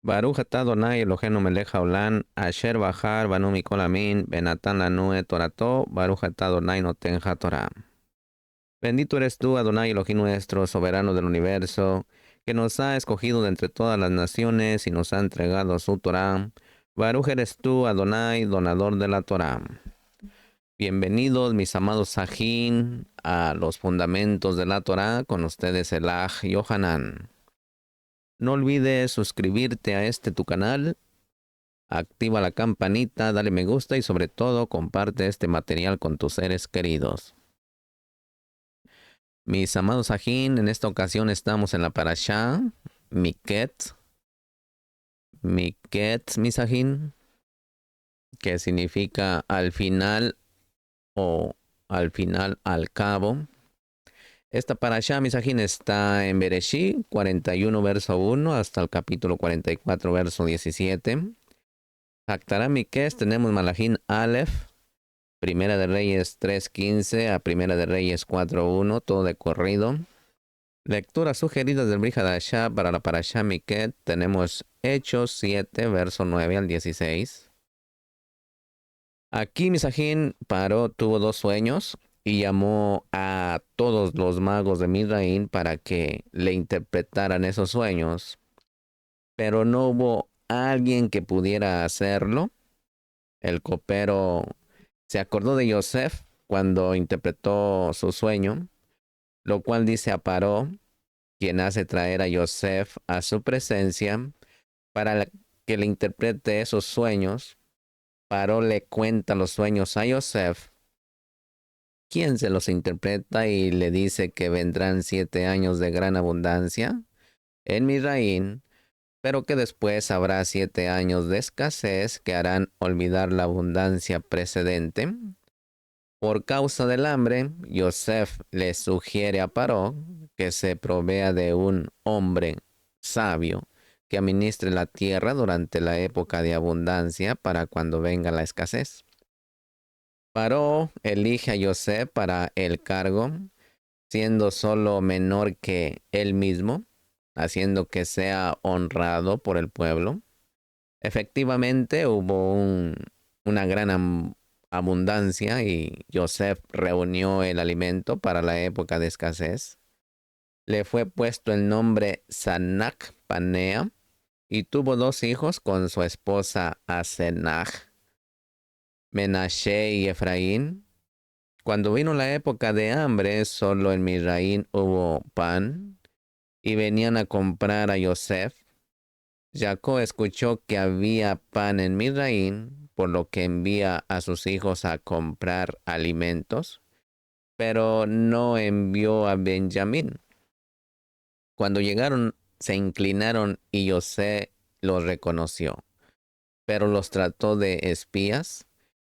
Baruch atah Adonai Eloheinu melech haolam, asher bahar banu mikol amin, benatan lanu et torato, Baruch atah Adonai noten hatorah. Bendito eres tú, Adonai Elohim nuestro, soberano del universo, que nos ha escogido de entre todas las naciones y nos ha entregado su Torah. Baruch eres tú, Adonai, donador de la Torah. Bienvenidos, mis amados Sajín, a los fundamentos de la Torah, con ustedes el Aj Yohanan. No olvides suscribirte a este tu canal, activa la campanita, dale me gusta y sobre todo comparte este material con tus seres queridos. Mis amados Sajín, en esta ocasión estamos en la parashá Miket, mis Sajín, que significa al final o al final al cabo. Esta parashá, mis Sajín, está en Bereshit 41 verso 1 hasta el capítulo 44 verso 17. Haktará Mikes tenemos Malajín Aleph, Primera de Reyes 3.15 a Primera de Reyes 4.1, todo de corrido. Lecturas sugeridas del Brit Hadashah para la Parashá Miket tenemos Hechos 7, verso 9 al 16. Aquí Misajín paró, tuvo dos sueños y llamó a todos los magos de Midraín para que le interpretaran esos sueños, pero no hubo alguien que pudiera hacerlo. El copero se acordó de Yosef cuando interpretó su sueño, lo cual dice a Paró, quien hace traer a Yosef a su presencia para que le interprete esos sueños. Paró le cuenta los sueños a Yosef, quien se los interpreta y le dice que vendrán 7 años de gran abundancia en Misraín, pero que después habrá 7 años de escasez que harán olvidar la abundancia precedente. Por causa del hambre, Yosef le sugiere a Paró que se provea de un hombre sabio que administre la tierra durante la época de abundancia para cuando venga la escasez. Paró elige a Yosef para el cargo, siendo solo menor que él mismo, haciendo que sea honrado por el pueblo. Efectivamente, hubo una gran abundancia y Yosef reunió el alimento para la época de escasez. Le fue puesto el nombre Sanac Panea y tuvo dos hijos con su esposa Asenach, Menashe y Efraín. Cuando vino la época de hambre, solo en Misraín hubo pan y venían a comprar a Yosef. Jacob escuchó que había pan en Misraín, por lo que envía a sus hijos a comprar alimentos, pero no envió a Benjamín. Cuando llegaron, se inclinaron y José los reconoció, pero los trató de espías.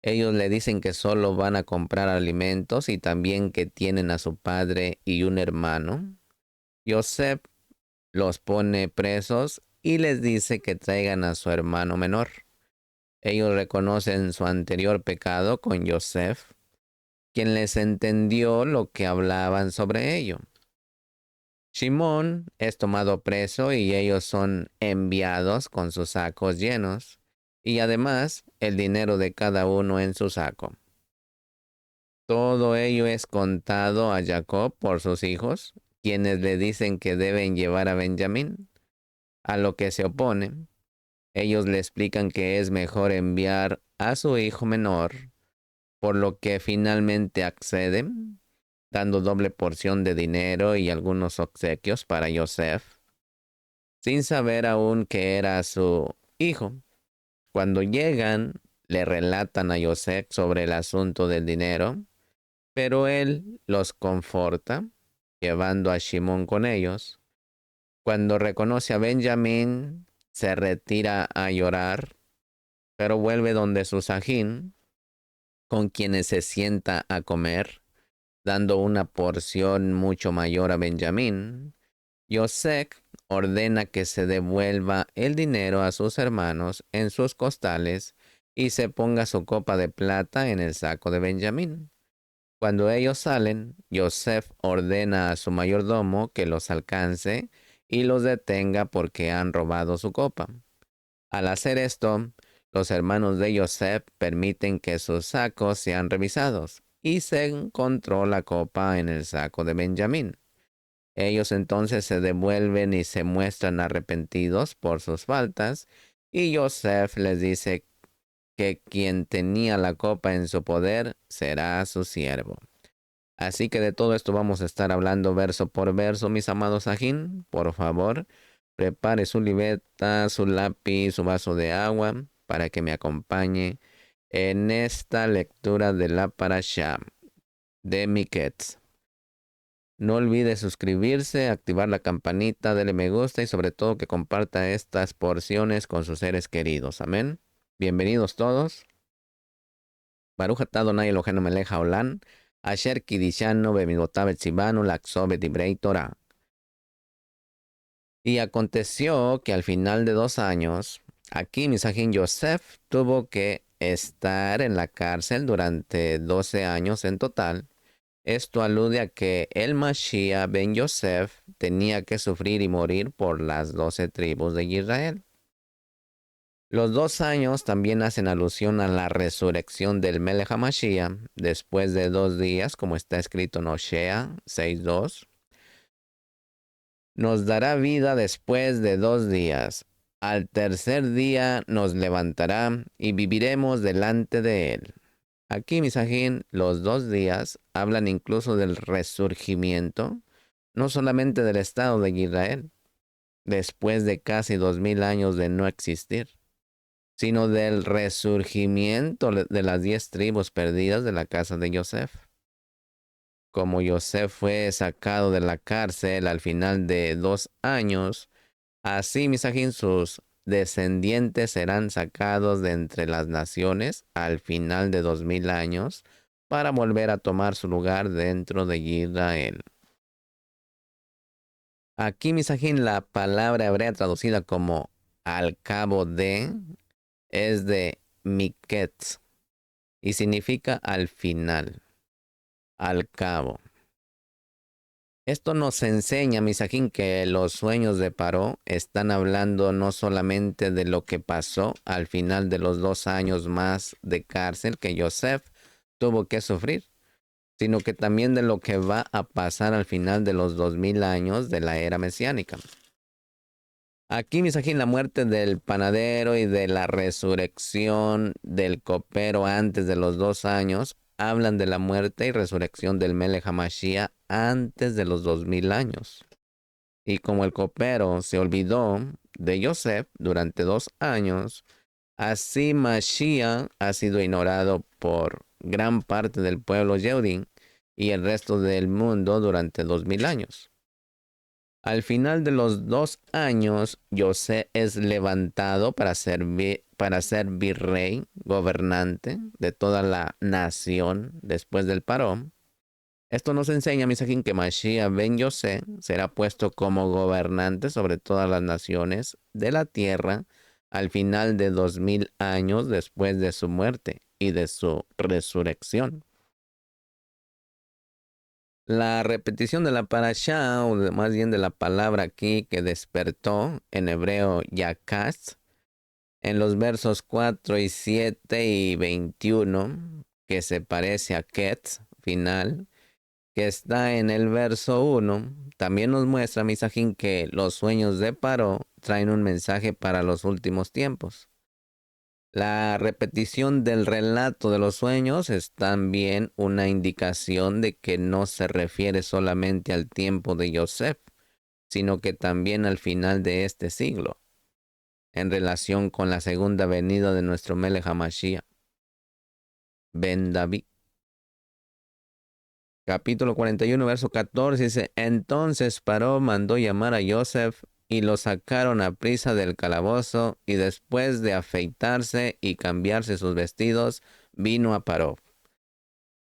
Ellos le dicen que solo van a comprar alimentos y también que tienen a su padre y un hermano. José los pone presos y les dice que traigan a su hermano menor. Ellos reconocen su anterior pecado con Yosef, quien les entendió lo que hablaban sobre ello. Shimón es tomado preso y ellos son enviados con sus sacos llenos, y además el dinero de cada uno en su saco. Todo ello es contado a Jacob por sus hijos, quienes le dicen que deben llevar a Benjamín, a lo que se opone. Ellos le explican que es mejor enviar a su hijo menor, por lo que finalmente acceden, dando doble porción de dinero y algunos obsequios para Yosef, sin saber aún que era su hijo. Cuando llegan, le relatan a Yosef sobre el asunto del dinero, pero él los conforta, llevando a Shimón con ellos. Cuando reconoce a Benjamín, se retira a llorar, pero vuelve donde su sajín, con quienes se sienta a comer, dando una porción mucho mayor a Benjamín. Yosef ordena que se devuelva el dinero a sus hermanos en sus costales y se ponga su copa de plata en el saco de Benjamín. Cuando ellos salen, Yosef ordena a su mayordomo que los alcance y los detenga porque han robado su copa. Al hacer esto, los hermanos de Yosef permiten que sus sacos sean revisados, y se encontró la copa en el saco de Benjamín. Ellos entonces se devuelven y se muestran arrepentidos por sus faltas, y Yosef les dice que quien tenía la copa en su poder será su siervo. Así que de todo esto vamos a estar hablando verso por verso, mis amados ajín. Por favor, prepare su libreta, su lápiz, su vaso de agua para que me acompañe en esta lectura de la parashá de Miketz. No olvide suscribirse, activar la campanita, darle me gusta y sobre todo que comparta estas porciones con sus seres queridos. Amén. Bienvenidos todos. Baruch atah Adonai Eloheinu melech haolam, asher kidishanu bemidotav etzivanu laxov bedivrei Torah. Y aconteció que al final de 2 años, aquí Misajín Yosef tuvo que estar en la cárcel durante 12 años en total. Esto alude a que el Mashiach ben Yosef tenía que sufrir y morir por las 12 tribus de Israel. Los 2 años también hacen alusión a la resurrección del Melech HaMashiach después de 2 días, como está escrito en Osea 6:2. Nos dará vida después de 2 días. Al tercer día nos levantará y viviremos delante de él. Aquí, Misajín, los 2 días hablan incluso del resurgimiento, no solamente del Estado de Israel, después de casi 2000 años de no existir, sino del resurgimiento de las 10 tribus perdidas de la casa de Yosef. Como Yosef fue sacado de la cárcel al final de 2 años, así, Misajín, sus descendientes serán sacados de entre las naciones al final de 2000 años para volver a tomar su lugar dentro de Israel. Aquí, Misajín, la palabra hebrea traducida como al cabo de es de Miketz y significa al final, al cabo. Esto nos enseña, Misajín, que los sueños de Paró están hablando no solamente de lo que pasó al final de los 2 años más de cárcel que Yosef tuvo que sufrir, sino que también de lo que va a pasar al final de los 2000 años de la era mesiánica. Aquí, Misajín, la muerte del panadero y de la resurrección del copero antes de los 2 años hablan de la muerte y resurrección del Melech HaMashiach antes de los 2000 años. Y como el copero se olvidó de Yosef durante 2 años, así Mashiach ha sido ignorado por gran parte del pueblo Yehudim y el resto del mundo durante 2000 años. Al final de los 2 años, Yosef es levantado para ser virrey, gobernante de toda la nación después del parón. Esto nos enseña, Misajín, que Mashiach ben Yosef será puesto como gobernante sobre todas las naciones de la tierra al final de 2000 años después de su muerte y de su resurrección. La repetición de la parashá, o más bien de la palabra aquí que despertó, en hebreo yakaz, en los versos 4 y 7 y 21, que se parece a ket, final, que está en el verso 1, también nos muestra, Misajín, que los sueños de Paró traen un mensaje para los últimos tiempos. La repetición del relato de los sueños es también una indicación de que no se refiere solamente al tiempo de Yosef, sino que también al final de este siglo, en relación con la segunda venida de nuestro Melech HaMashiach, Ben David. Capítulo 41, verso 14 dice, entonces Paró mandó llamar a Yosef y lo sacaron a prisa del calabozo y después de afeitarse y cambiarse sus vestidos, vino a Paró.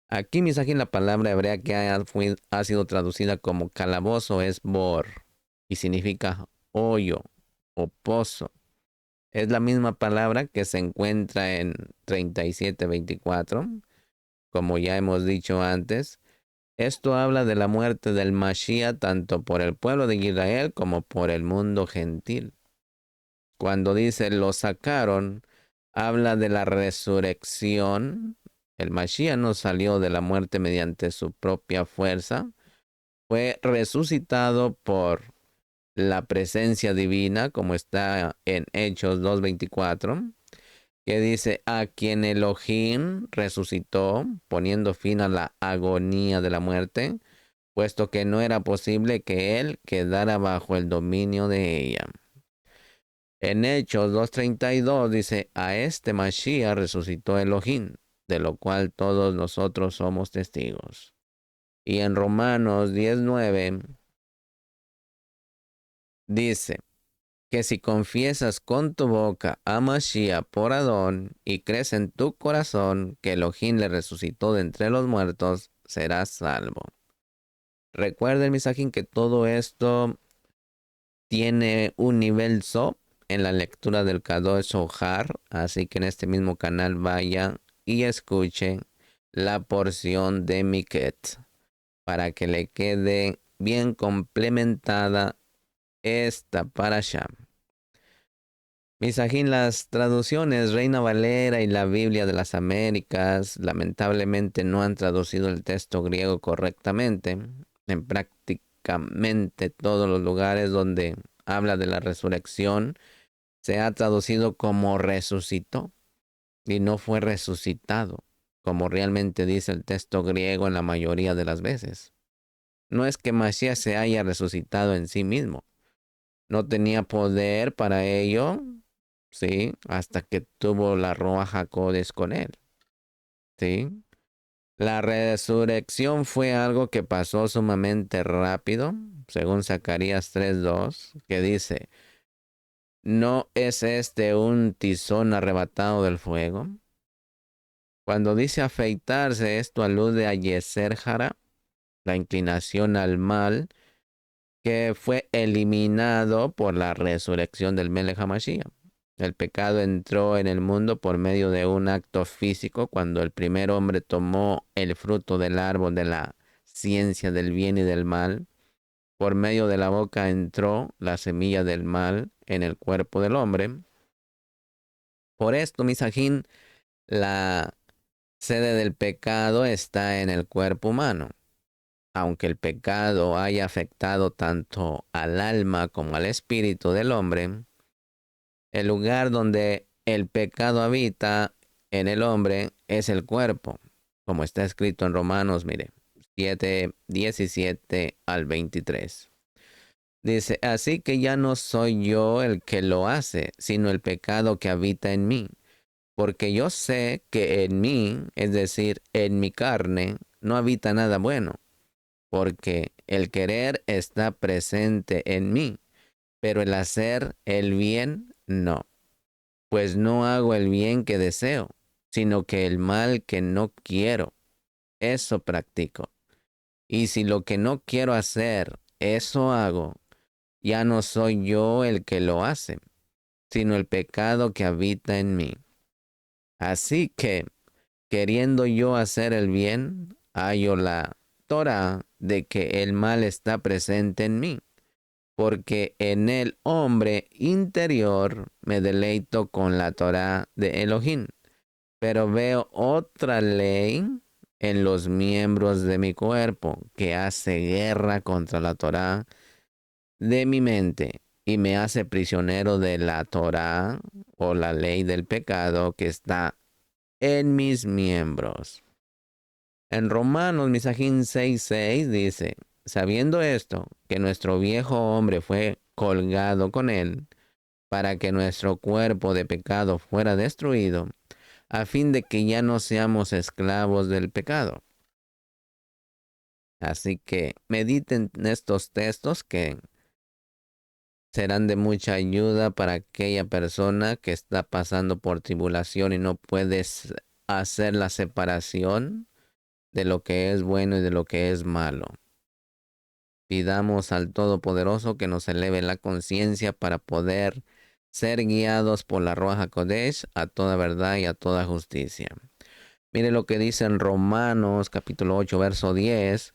Aquí, Misajín, la palabra hebrea que ha sido traducida como calabozo es bor y significa hoyo o pozo. Es la misma palabra que se encuentra en 37:24, como ya hemos dicho antes. Esto habla de la muerte del Mashiach tanto por el pueblo de Israel como por el mundo gentil. Cuando dice lo sacaron, habla de la resurrección. El Mashiach no salió de la muerte mediante su propia fuerza. Fue resucitado por la presencia divina, como está en Hechos 2:24, que dice, a quien Elohim resucitó, poniendo fin a la agonía de la muerte, puesto que no era posible que él quedara bajo el dominio de ella. En Hechos 2:32 dice, a este Mashiach resucitó Elohim, de lo cual todos nosotros somos testigos. Y en Romanos 10:9 dice que si confiesas con tu boca a Mashiach por Adón y crees en tu corazón que Elohim le resucitó de entre los muertos, serás salvo. Recuerden, misajín, que todo esto tiene un nivel SOP en la lectura del Kadosh Zohar, así que en este mismo canal vaya y escuche la porción de Miket para que le quede bien complementada esta parasha. Misajín, las traducciones Reina Valera y la Biblia de las Américas lamentablemente no han traducido el texto griego correctamente en prácticamente todos los lugares donde habla de la resurrección. Se ha traducido como resucitó y no fue resucitado, como realmente dice el texto griego en la mayoría de las veces. No es que Mashiach se haya resucitado en sí mismo. No tenía poder para ello, ¿sí? Hasta que tuvo la Ruach HaKodesh con él, ¿sí? La resurrección fue algo que pasó sumamente rápido, según Zacarías 3:2, que dice, ¿no es este un tizón arrebatado del fuego? Cuando dice afeitarse, esto alude a Yeser Hara, la inclinación al mal, que fue eliminado por la resurrección del Melech HaMashiach. El pecado entró en el mundo por medio de un acto físico cuando el primer hombre tomó el fruto del árbol de la ciencia del bien y del mal. Por medio de la boca entró la semilla del mal en el cuerpo del hombre. Por esto, misajín, la sede del pecado está en el cuerpo humano. Aunque el pecado haya afectado tanto al alma como al espíritu del hombre, el lugar donde el pecado habita en el hombre es el cuerpo, como está escrito en Romanos, mire, 7:17 al 23. Dice, así que ya no soy yo el que lo hace, sino el pecado que habita en mí. Porque yo sé que en mí, es decir, en mi carne, no habita nada bueno. Porque el querer está presente en mí, pero el hacer el bien no. Pues no hago el bien que deseo, sino que el mal que no quiero, eso practico. Y si lo que no quiero hacer, eso hago, ya no soy yo el que lo hace, sino el pecado que habita en mí. Así que, queriendo yo hacer el bien, hallo la Torah de que el mal está presente en mí, porque en el hombre interior me deleito con la Torah de Elohim, pero veo otra ley en los miembros de mi cuerpo que hace guerra contra la Torah de mi mente y me hace prisionero de la Torah o la ley del pecado que está en mis miembros. En Romanos, Misajín 6:6 dice, sabiendo esto, que nuestro viejo hombre fue colgado con él, para que nuestro cuerpo de pecado fuera destruido, a fin de que ya no seamos esclavos del pecado. Así que mediten en estos textos que serán de mucha ayuda para aquella persona que está pasando por tribulación y no puedes hacer la separación de lo que es bueno y de lo que es malo. Pidamos al Todopoderoso que nos eleve la conciencia para poder ser guiados por la Ruach HaKodesh a toda verdad y a toda justicia. Mire lo que dice en Romanos capítulo 8, verso 10.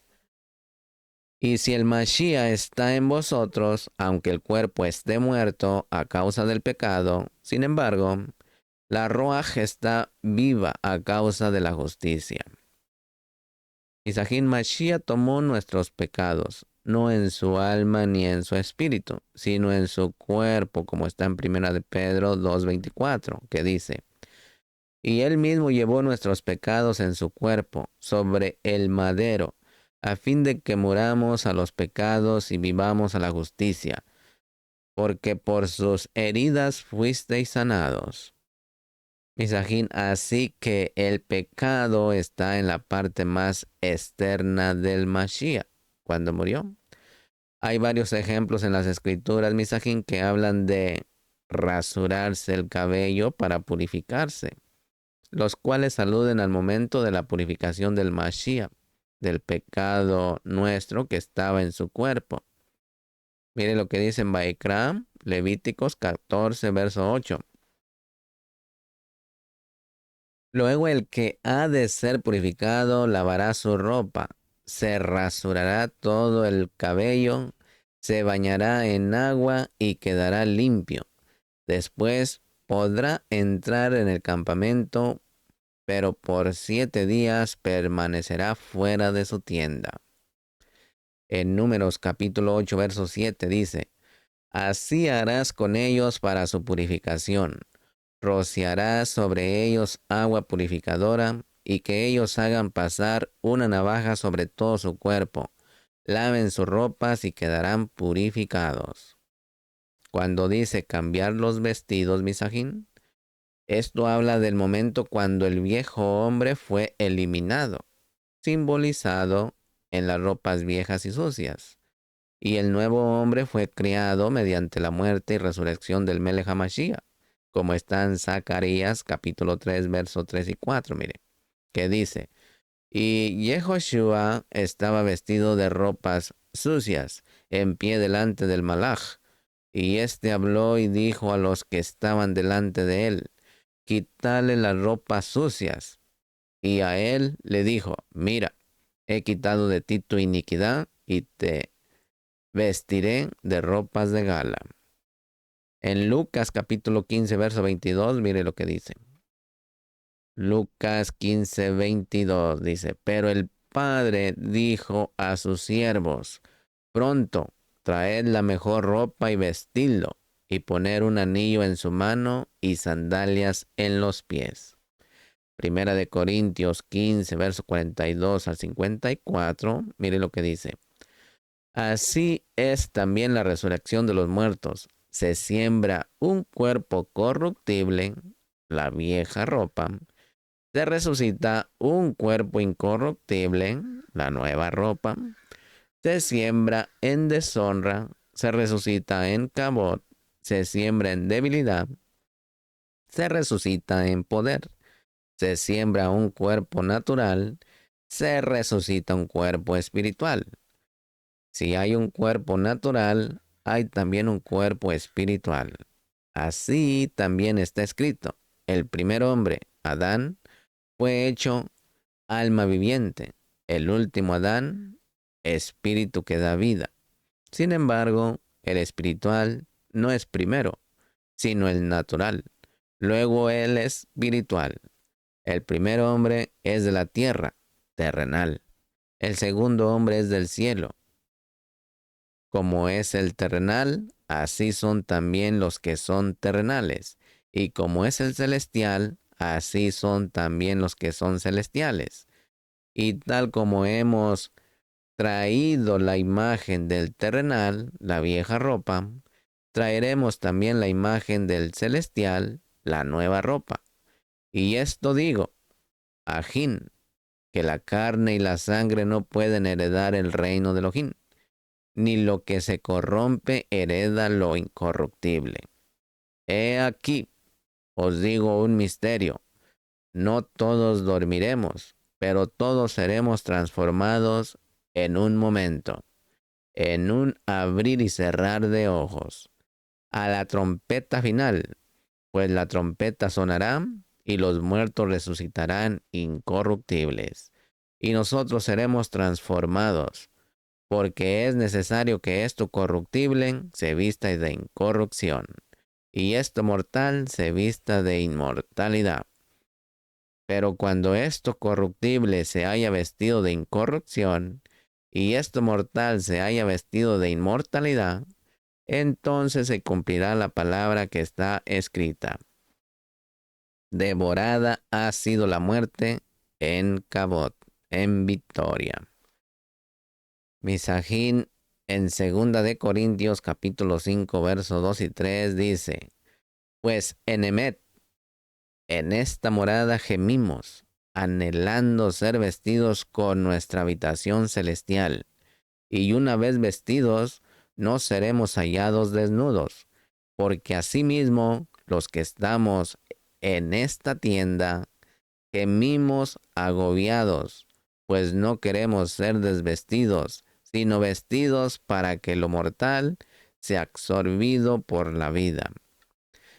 Y si el Mashiach está en vosotros, aunque el cuerpo esté muerto a causa del pecado, sin embargo, la Ruaj está viva a causa de la justicia. Isajín Mashiach tomó nuestros pecados, no en su alma ni en su espíritu, sino en su cuerpo, como está en 1 de Pedro 2:24, que dice: y él mismo llevó nuestros pecados en su cuerpo, sobre el madero, a fin de que muramos a los pecados y vivamos a la justicia, porque por sus heridas fuisteis sanados. Misajín, así que el pecado está en la parte más externa del Mashiach, cuando murió. Hay varios ejemplos en las escrituras, Misajín, que hablan de rasurarse el cabello para purificarse, los cuales aluden al momento de la purificación del Mashiach, del pecado nuestro que estaba en su cuerpo. Mire lo que dice en Baikram, Levíticos 14, verso 8. Luego el que ha de ser purificado lavará su ropa, se rasurará todo el cabello, se bañará en agua y quedará limpio. Después podrá entrar en el campamento, pero por 7 días permanecerá fuera de su tienda. En Números capítulo 8, verso 7 dice: así harás con ellos para su purificación. Rociarás sobre ellos agua purificadora, y que ellos hagan pasar una navaja sobre todo su cuerpo. Laven sus ropas y quedarán purificados. Cuando dice cambiar los vestidos, Misajín, esto habla del momento cuando el viejo hombre fue eliminado, simbolizado en las ropas viejas y sucias, y el nuevo hombre fue creado mediante la muerte y resurrección del Melech HaMashiach, como está en Zacarías capítulo 3, versos 3 y 4, mire, que dice: y Yehoshua estaba vestido de ropas sucias, en pie delante del Malach, y éste habló y dijo a los que estaban delante de él: quítale las ropas sucias. Y a él le dijo: mira, he quitado de ti tu iniquidad y te vestiré de ropas de gala. En Lucas capítulo 15, verso 22, mire lo que dice. Lucas 15, 22 dice: pero el padre dijo a sus siervos: pronto, traed la mejor ropa y vestidlo, y poner un anillo en su mano y sandalias en los pies. Primera de Corintios 15, verso 42 al 54, mire lo que dice. Así es también la resurrección de los muertos. Se siembra un cuerpo corruptible, la vieja ropa. Se resucita un cuerpo incorruptible, la nueva ropa. Se siembra en deshonra, se resucita en cabot. Se siembra en debilidad, se resucita en poder. Se siembra un cuerpo natural, se resucita un cuerpo espiritual. Si hay un cuerpo natural, hay también un cuerpo espiritual. Así también está escrito: el primer hombre, Adán, fue hecho alma viviente; el último Adán, espíritu que da vida. Sin embargo, el espiritual no es primero, sino el natural. Luego el espiritual. El primer hombre es de la tierra, terrenal. El segundo hombre es del cielo. Como es el terrenal, así son también los que son terrenales. Y como es el celestial, así son también los que son celestiales. Y tal como hemos traído la imagen del terrenal, la vieja ropa, traeremos también la imagen del celestial, la nueva ropa. Y esto digo, Ajín, que la carne y la sangre no pueden heredar el reino de Elohim, ni lo que se corrompe hereda lo incorruptible. He aquí, os digo un misterio: no todos dormiremos, pero todos seremos transformados en un momento, en un abrir y cerrar de ojos, a la trompeta final, pues la trompeta sonará y los muertos resucitarán incorruptibles, y nosotros seremos transformados, porque es necesario que esto corruptible se vista de incorrupción, y esto mortal se vista de inmortalidad. Pero cuando esto corruptible se haya vestido de incorrupción, y esto mortal se haya vestido de inmortalidad, entonces se cumplirá la palabra que está escrita. Devorada ha sido la muerte en Cabot, en victoria. Misajín en 2 capítulo 5, versos 2 y 3 dice, pues en Emet, en esta morada gemimos, anhelando ser vestidos con nuestra habitación celestial, y una vez vestidos, no seremos hallados desnudos, porque asimismo los que estamos en esta tienda gemimos agobiados, pues no queremos ser desvestidos, sino vestidos para que lo mortal sea absorbido por la vida.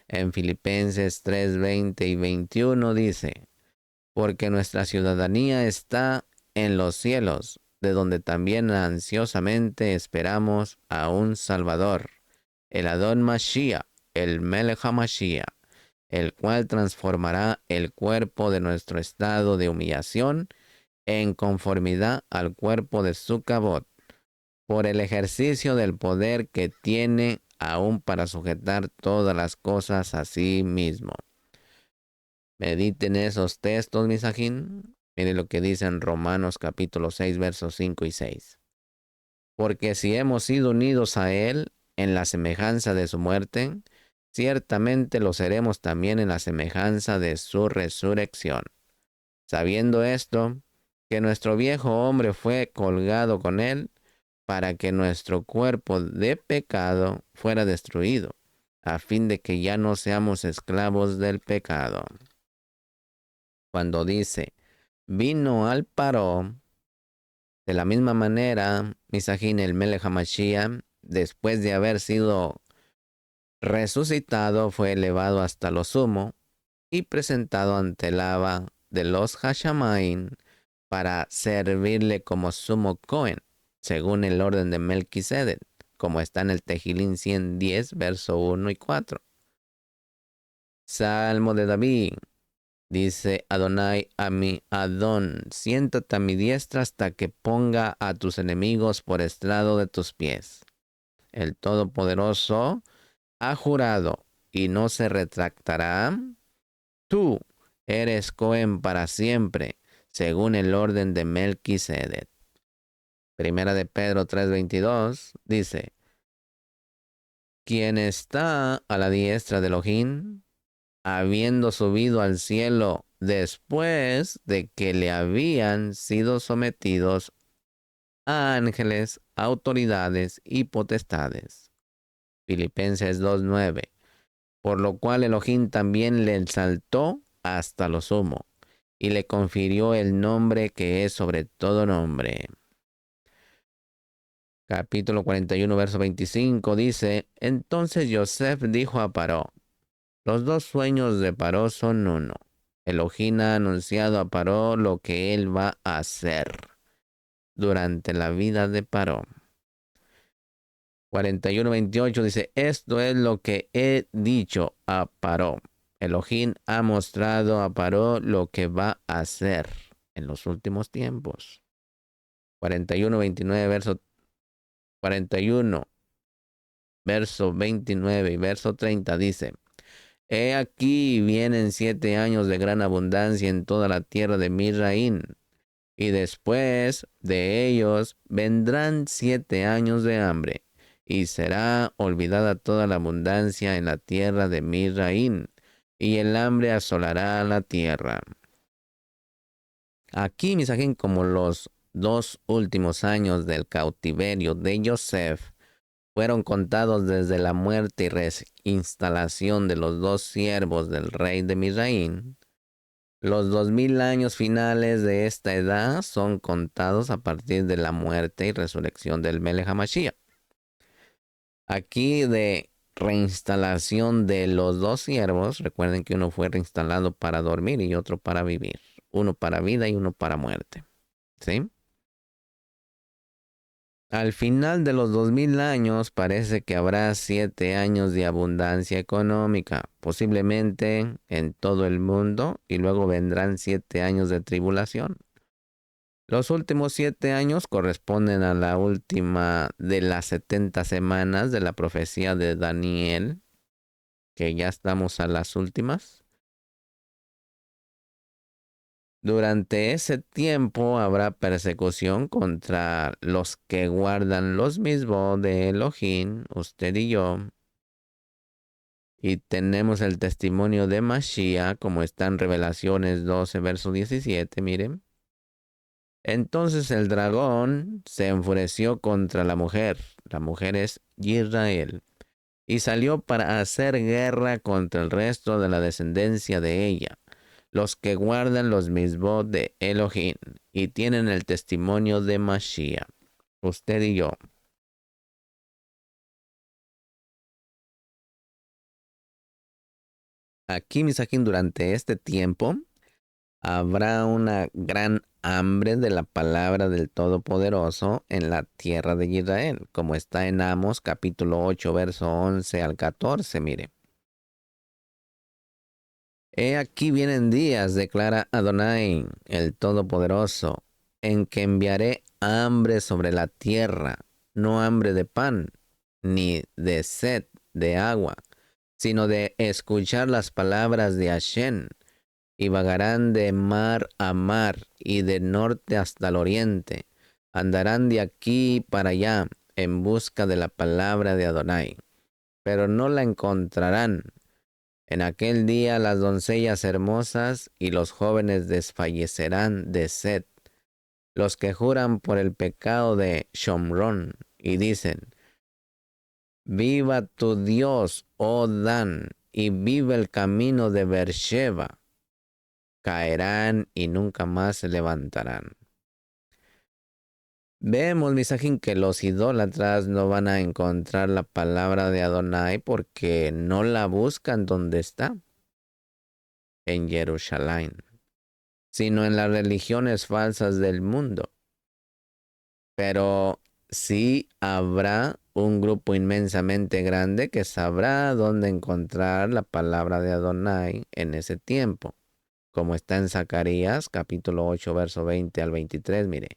En Filipenses 3, 20 y 21 dice, porque nuestra ciudadanía está en los cielos, de donde también ansiosamente esperamos a un Salvador, el Adón Mashiach, el Melech HaMashiach, el cual transformará el cuerpo de nuestro estado de humillación en conformidad al cuerpo de su cabot, por el ejercicio del poder que tiene aún para sujetar todas las cosas a sí mismo. Mediten esos textos, misajín. Miren lo que dice en Romanos capítulo 6, versos 5 y 6. Porque si hemos sido unidos a Él en la semejanza de su muerte, ciertamente lo seremos también en la semejanza de su resurrección. Sabiendo esto, que nuestro viejo hombre fue colgado con Él, para que nuestro cuerpo de pecado fuera destruido, a fin de que ya no seamos esclavos del pecado. Cuando dice, vino al Paró, de la misma manera, Misajín el Melech HaMashiach, después de haber sido resucitado, fue elevado hasta lo sumo y presentado ante el Abba de los Hashamaim para servirle como sumo Cohen, según el orden de Melquisedec, como está en el Tejilín 110, verso 1 y 4. Salmo de David. Dice Adonai a mi Adón, siéntate a mi diestra hasta que ponga a tus enemigos por estrado de tus pies. El Todopoderoso ha jurado y no se retractará. Tú eres Cohen para siempre, según el orden de Melquisedec. Primera de Pedro 3:22 dice, quien está a la diestra de Elohim, habiendo subido al cielo después de que le habían sido sometidos a ángeles, autoridades y potestades. Filipenses 2:9. Por lo cual Elohim también le exaltó hasta lo sumo, y le confirió el nombre que es sobre todo nombre. Capítulo 41, verso 25 dice, entonces Yosef dijo a Paró, los dos sueños de Paró son uno. Elohim ha anunciado a Paró lo que él va a hacer durante la vida de Paró. 41:28 dice, esto es lo que he dicho a Paró. Elohim ha mostrado a Paró lo que va a hacer en los últimos tiempos. 41:29, verso 41, verso 29 y verso 30 dice, he aquí vienen 7 años de gran abundancia en toda la tierra de Misraín, y después de ellos vendrán 7 años de hambre, y será olvidada toda la abundancia en la tierra de Misraín, y el hambre asolará la tierra. Aquí, misajín, como los 2 últimos años del cautiverio de Yosef fueron contados desde la muerte y reinstalación de los 2 siervos del rey de Misraín, los 2000 años finales de esta edad son contados a partir de la muerte y resurrección del Melech HaMashiach. Aquí de reinstalación de los 2 siervos, recuerden que uno fue reinstalado para dormir y otro para vivir. Uno para vida y uno para muerte. ¿Sí? Al final de los 2000 años parece que habrá 7 años de abundancia económica, posiblemente en todo el mundo, y luego vendrán 7 años de tribulación. Los últimos 7 años corresponden a la última de las 70 semanas de la profecía de Daniel, que ya estamos a las últimas. Durante ese tiempo habrá persecución contra los que guardan los mismos de Elohim, usted y yo. Y tenemos el testimonio de Mashiach, como está en Revelaciones 12, verso 17, miren. Entonces el dragón se enfureció contra la mujer es Israel, y salió para hacer guerra contra el resto de la descendencia de ella, los que guardan los mismos de Elohim, y tienen el testimonio de Mashiach, usted y yo. Aquí, Misajín, durante este tiempo, habrá una gran hambre de la palabra del Todopoderoso en la tierra de Israel, como está en Amos capítulo 8, verso 11 al 14, mire. He aquí vienen días, declara Adonai, el Todopoderoso, en que enviaré hambre sobre la tierra, no hambre de pan, ni de sed de agua, sino de escuchar las palabras de Hashem, y vagarán de mar a mar y de norte hasta el oriente. Andarán de aquí para allá en busca de la palabra de Adonai, pero no la encontrarán. En aquel día las doncellas hermosas y los jóvenes desfallecerán de sed, los que juran por el pecado de Shomrón y dicen, viva tu Dios, oh Dan, y viva el camino de Beersheba, caerán y nunca más se levantarán. Vemos, Misajín, que los idólatras no van a encontrar la palabra de Adonai porque no la buscan donde está, en Jerusalén, sino en las religiones falsas del mundo. Pero sí habrá un grupo inmensamente grande que sabrá dónde encontrar la palabra de Adonai en ese tiempo, como está en Zacarías capítulo 8, verso 20 al 23, mire.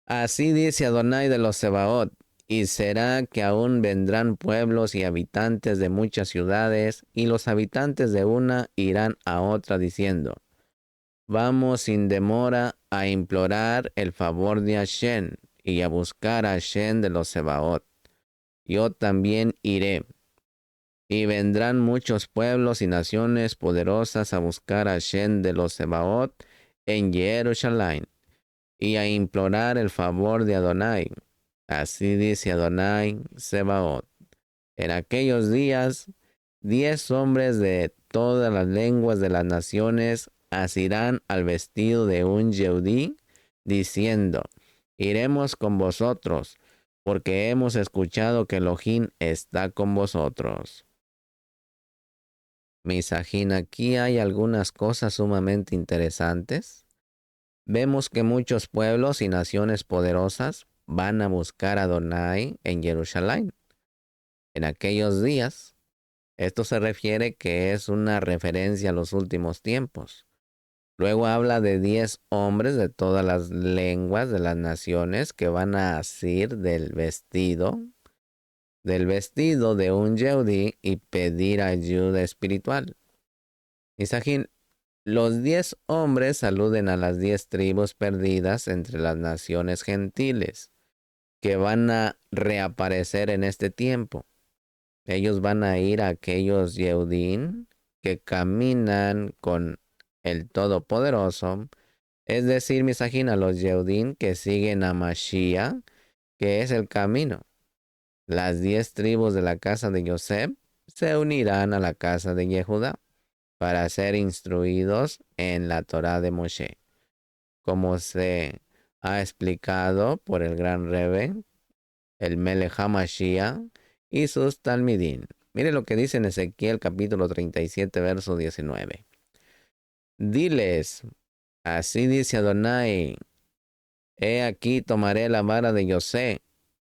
Así dice Adonai de los Sebaot, y será que aún vendrán pueblos y habitantes de muchas ciudades, y los habitantes de una irán a otra diciendo, vamos sin demora a implorar el favor de Hashem y a buscar a Hashem de los Sebaot. Yo también iré. Y vendrán muchos pueblos y naciones poderosas a buscar a Hashem de los Sebaot en Jerusalén y a implorar el favor de Adonai. Así dice Adonai Sebaot. En aquellos días, 10 hombres de todas las lenguas de las naciones asirán al vestido de un Yehudí, diciendo, iremos con vosotros, porque hemos escuchado que Elohim está con vosotros. Misajín, aquí hay algunas cosas sumamente interesantes. Vemos que muchos pueblos y naciones poderosas van a buscar a Adonai en Jerusalén. En aquellos días, esto se refiere que es una referencia a los últimos tiempos. Luego habla de 10 hombres de todas las lenguas de las naciones que van a asir del vestido de un Yehudí y pedir ayuda espiritual. Isajín, los 10 hombres aluden a las 10 tribus perdidas entre las naciones gentiles que van a reaparecer en este tiempo. Ellos van a ir a aquellos Yehudim que caminan con el Todopoderoso, es decir, misajín, a los Yehudim que siguen a Mashiach, que es el camino. Las 10 tribus de la casa de Yosef se unirán a la casa de Yehudá para ser instruidos en la Torá de Moshe, como se ha explicado por el gran Rebbe, el Melech HaMashiach y sus Talmidim. Mire lo que dice en Ezequiel capítulo 37, verso 19. Diles, así dice Adonai, He aquí tomaré la vara de José,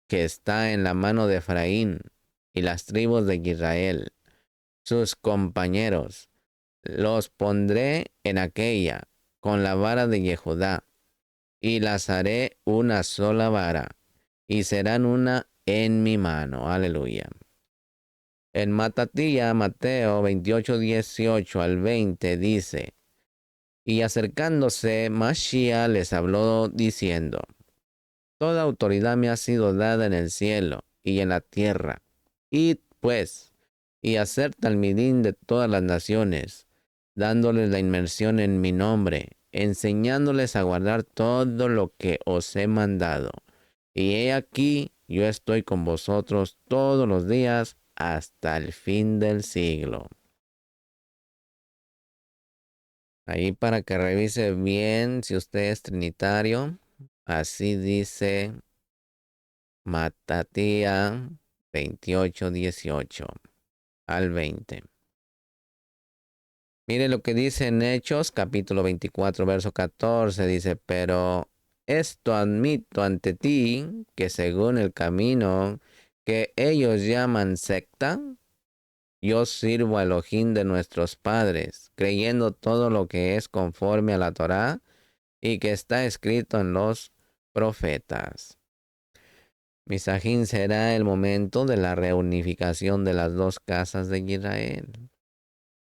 que está en la mano de Efraín, y las tribus de Israel, sus compañeros, los pondré en aquella, con la vara de Jehudá, y las haré una sola vara, y serán una en mi mano. Aleluya. En Matatía, Mateo 28, 18 al 20 dice, y acercándose, Mashiach les habló diciendo, toda autoridad me ha sido dada en el cielo y en la tierra. Id, pues, y hacer talmidín de todas las naciones, dándoles la inmersión en mi nombre, enseñándoles a guardar todo lo que os he mandado. Y he aquí, yo estoy con vosotros todos los días hasta el fin del siglo. Ahí para que revise bien si usted es trinitario. Así dice Matatía 28, 18 al 20. Mire lo que dice en Hechos, capítulo 24, verso 14. Dice, pero esto admito ante ti, que según el camino que ellos llaman secta, yo sirvo a Elohim de nuestros padres, creyendo todo lo que es conforme a la Torá y que está escrito en los profetas. Misajín será el momento de la reunificación de las dos casas de Israel.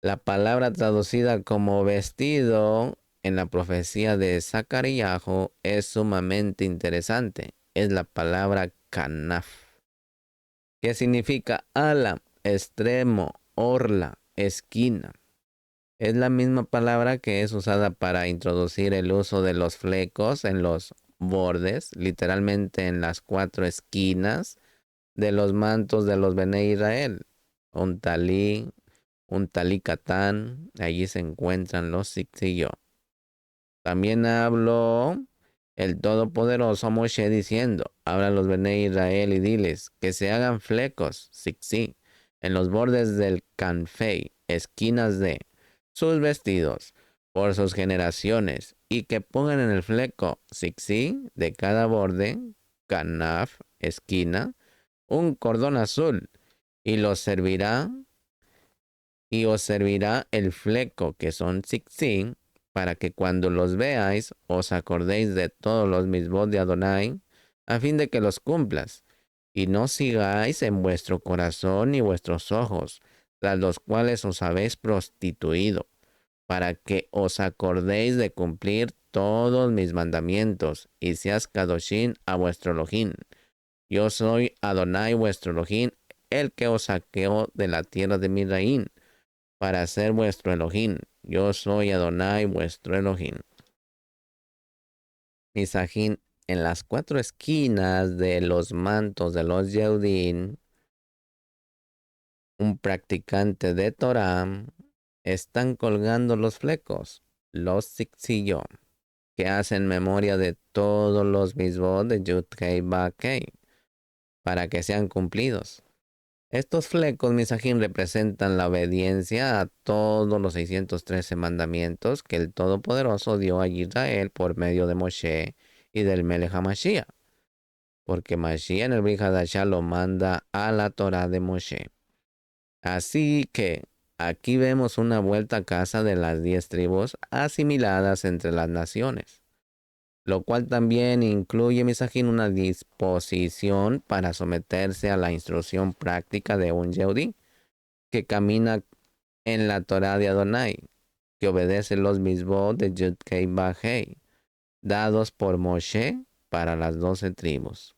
La palabra traducida como vestido en la profecía de Zacariajo es sumamente interesante. Es la palabra kanaf, que significa ala, extremo, orla, esquina. Es la misma palabra que es usada para introducir el uso de los flecos en los bordes, literalmente en las cuatro esquinas de los mantos de los Bene Israel. Un talí, un talicatán, allí se encuentran los zitzillo. También habló el Todopoderoso Moshe diciendo, habla a los Bene Israel y diles que se hagan flecos, zikzí, en los bordes del canfei, esquinas de sus vestidos, por sus generaciones, y que pongan en el fleco, zikzí, de cada borde, canaf, esquina, un cordón azul, y los servirá, y os servirá el fleco, que son zikzí, para que cuando los veáis os acordéis de todos los mismos de Adonai, a fin de que los cumplas, y no sigáis en vuestro corazón y vuestros ojos, tras los cuales os habéis prostituido, para que os acordéis de cumplir todos mis mandamientos, y seas Kadoshim a vuestro Elohim. Yo soy Adonai vuestro Elohim, el que os saqueó de la tierra de Midraim, para ser vuestro Elohim. Yo soy Adonai vuestro Elohim. Misajín, en las cuatro esquinas de los mantos de los Yehudim, un practicante de Torah, están colgando los flecos, los zitzillo, que hacen memoria de todos los mismos de Yud-Kei Ba-Kei, para que sean cumplidos. Estos flecos, Misajín, representan la obediencia a todos los 613 mandamientos que el Todopoderoso dio a Israel por medio de Moshe y del Melech HaMashiach, porque Mashiach en el Brit Hadashah lo manda a la Torah de Moshe. Así que aquí vemos una vuelta a casa de las 10 tribus asimiladas entre las naciones, lo cual también incluye, Misajín, una disposición para someterse a la instrucción práctica de un Yehudí que camina en la Torah de Adonai, que obedece los mismos de Yud-Kei Ba-Hei, dados por Moshe para las 12 tribus.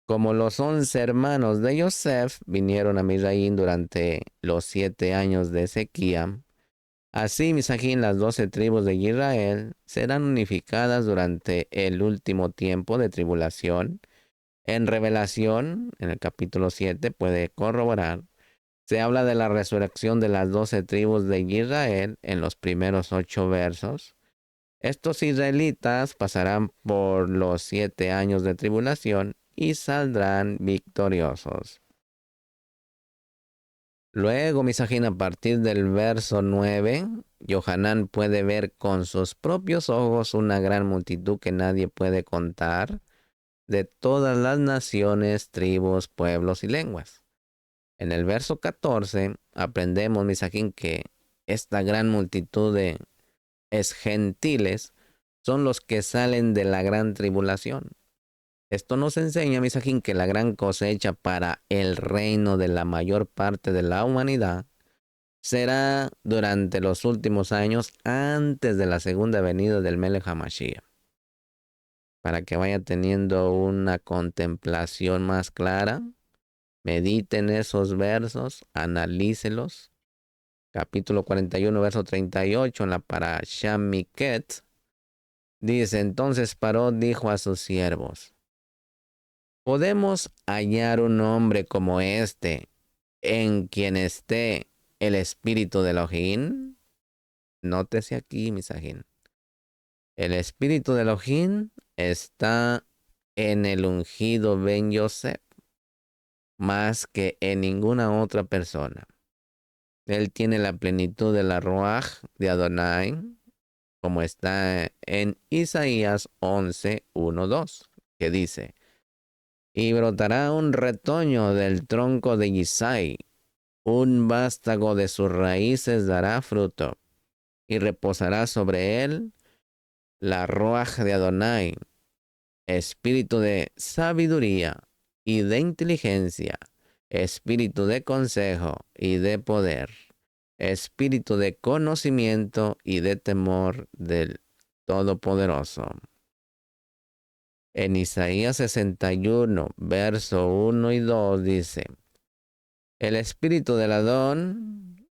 Como los 11 hermanos de Yosef vinieron a Misraín durante los 7 años de sequía, así, Misajín, las 12 tribus de Israel serán unificadas durante el último tiempo de tribulación. En Revelación, en el capítulo 7, puede corroborar, se habla de la resurrección de las 12 tribus de Israel en los primeros 8 versos. Estos israelitas pasarán por los 7 años de tribulación y saldrán victoriosos. Luego, Misajín, a partir del verso 9, Johanán puede ver con sus propios ojos una gran multitud que nadie puede contar, de todas las naciones, tribus, pueblos y lenguas. En el verso 14 aprendemos, Misajín, que esta gran multitud de gentiles son los que salen de la gran tribulación. Esto nos enseña, Misajín, que la gran cosecha para el reino de la mayor parte de la humanidad será durante los últimos años antes de la segunda venida del Melech HaMashiach. Para que vaya teniendo una contemplación más clara, mediten esos versos, analícelos. Capítulo 41, verso 38 en la Parashá Miket, dice: entonces Paró dijo a sus siervos: ¿podemos hallar un hombre como este en quien esté el espíritu de Elohim? Nótese aquí, Misajín. El espíritu de Elohim está en el ungido Ben Yosef, más que en ninguna otra persona. Él tiene la plenitud de la Ruach de Adonai, como está en Isaías 11, 1, 2, que dice: y brotará un retoño del tronco de Yisai, un vástago de sus raíces dará fruto, y reposará sobre él la Ruach de Adonai, espíritu de sabiduría y de inteligencia, espíritu de consejo y de poder, espíritu de conocimiento y de temor del Todopoderoso. En Isaías 61, verso 1 y 2 dice: el espíritu del Adón,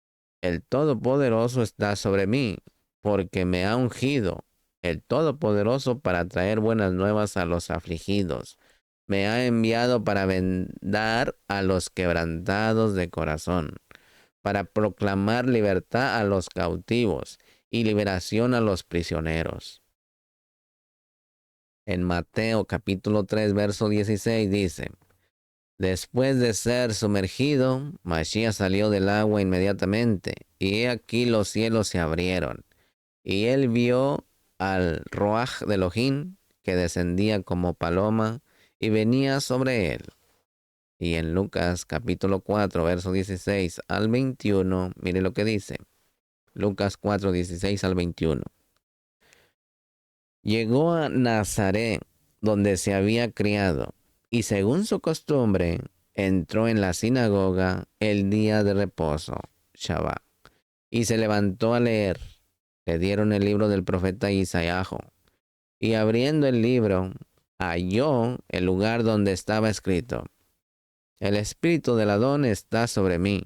el Todopoderoso, está sobre mí, porque me ha ungido el Todopoderoso para traer buenas nuevas a los afligidos. Me ha enviado para vendar a los quebrantados de corazón, para proclamar libertad a los cautivos y liberación a los prisioneros. En Mateo capítulo 3, verso 16 dice: después de ser sumergido, Mashiach salió del agua inmediatamente, y he aquí los cielos se abrieron, y él vio al Ruach de Elohim, que descendía como paloma y venía sobre él. Y en Lucas capítulo 4, verso 16 al 21, mire lo que dice. Lucas 4, 16 al 21. Llegó a Nazaret, donde se había criado, y según su costumbre, entró en la sinagoga el día de reposo, Shabbat, y se levantó a leer. Le dieron el libro del profeta Isaías, y abriendo el libro, halló el lugar donde estaba escrito: el espíritu del Adón está sobre mí,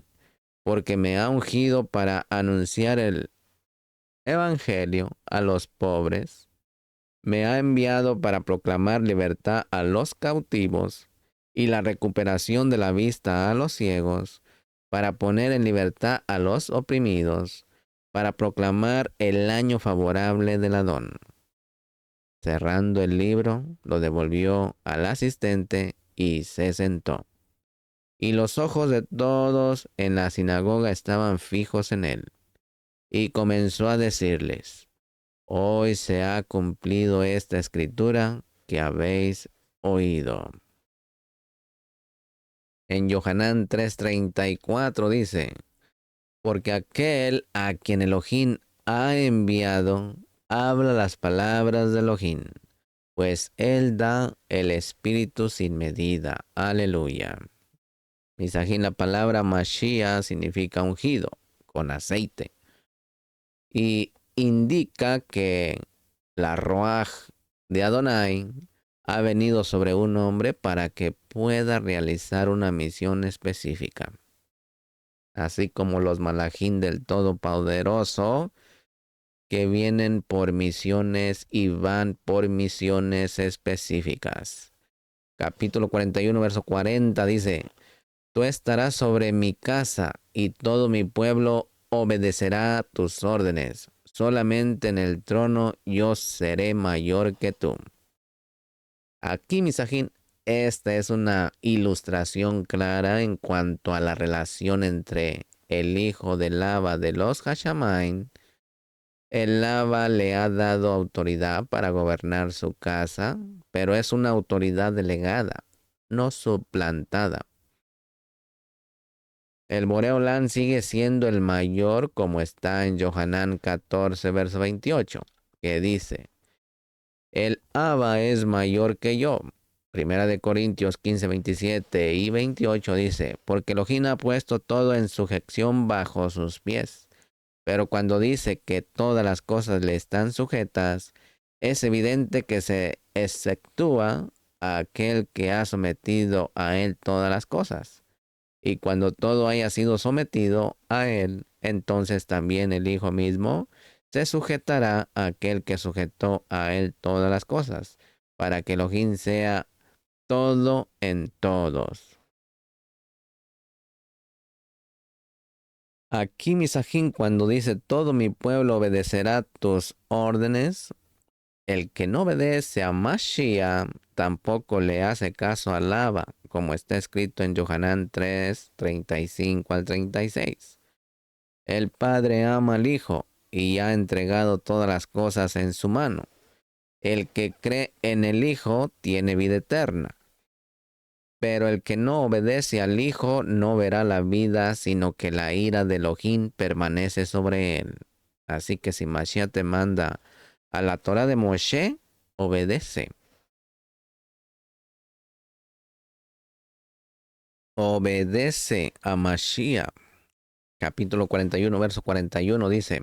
porque me ha ungido para anunciar el evangelio a los pobres. Me ha enviado para proclamar libertad a los cautivos y la recuperación de la vista a los ciegos, para poner en libertad a los oprimidos, para proclamar el año favorable del Adón. Cerrando el libro, lo devolvió al asistente y se sentó. Y los ojos de todos en la sinagoga estaban fijos en él. Y comenzó a decirles: hoy se ha cumplido esta escritura que habéis oído. En Yohanan 3:34 dice: porque aquel a quien Elohim ha enviado habla las palabras de Elohim, pues él da el espíritu sin medida. Aleluya. Misajín, la palabra Mashiach significa ungido, con aceite, y indica que la Ruach de Adonai ha venido sobre un hombre para que pueda realizar una misión específica. Así como los malachim del Todopoderoso, que vienen por misiones y van por misiones específicas. Capítulo 41, verso 40 dice: tú estarás sobre mi casa, y todo mi pueblo obedecerá tus órdenes. Solamente en el trono yo seré mayor que tú. Aquí, Misajín, esta es una ilustración clara en cuanto a la relación entre el hijo de Laba de los Hashamaim. El Laba le ha dado autoridad para gobernar su casa, pero es una autoridad delegada, no suplantada. El Boreolán sigue siendo el mayor, como está en Yohanan 14, verso 28, que dice: el Abba es mayor que yo. Primera de Corintios 15, 27 y 28 dice: porque Elohim ha puesto todo en sujeción bajo sus pies. Pero cuando dice que todas las cosas le están sujetas, es evidente que se exceptúa a aquel que ha sometido a él todas las cosas. Y cuando todo haya sido sometido a él, entonces también el Hijo mismo se sujetará a aquel que sujetó a él todas las cosas, para que Elohim sea todo en todos. Aquí Misajín, cuando dice todo mi pueblo obedecerá tus órdenes, el que no obedece a Mashiach tampoco le hace caso a Laba, como está escrito en Yohanan 3, 35 al 36. El Padre ama al Hijo y ha entregado todas las cosas en su mano. El que cree en el Hijo tiene vida eterna. Pero el que no obedece al Hijo no verá la vida, sino que la ira de Elohim permanece sobre él. Así que si Mashiach te manda a la Torah de Moshe, obedece. Obedece a Mashiach. Capítulo 41, verso 41 dice: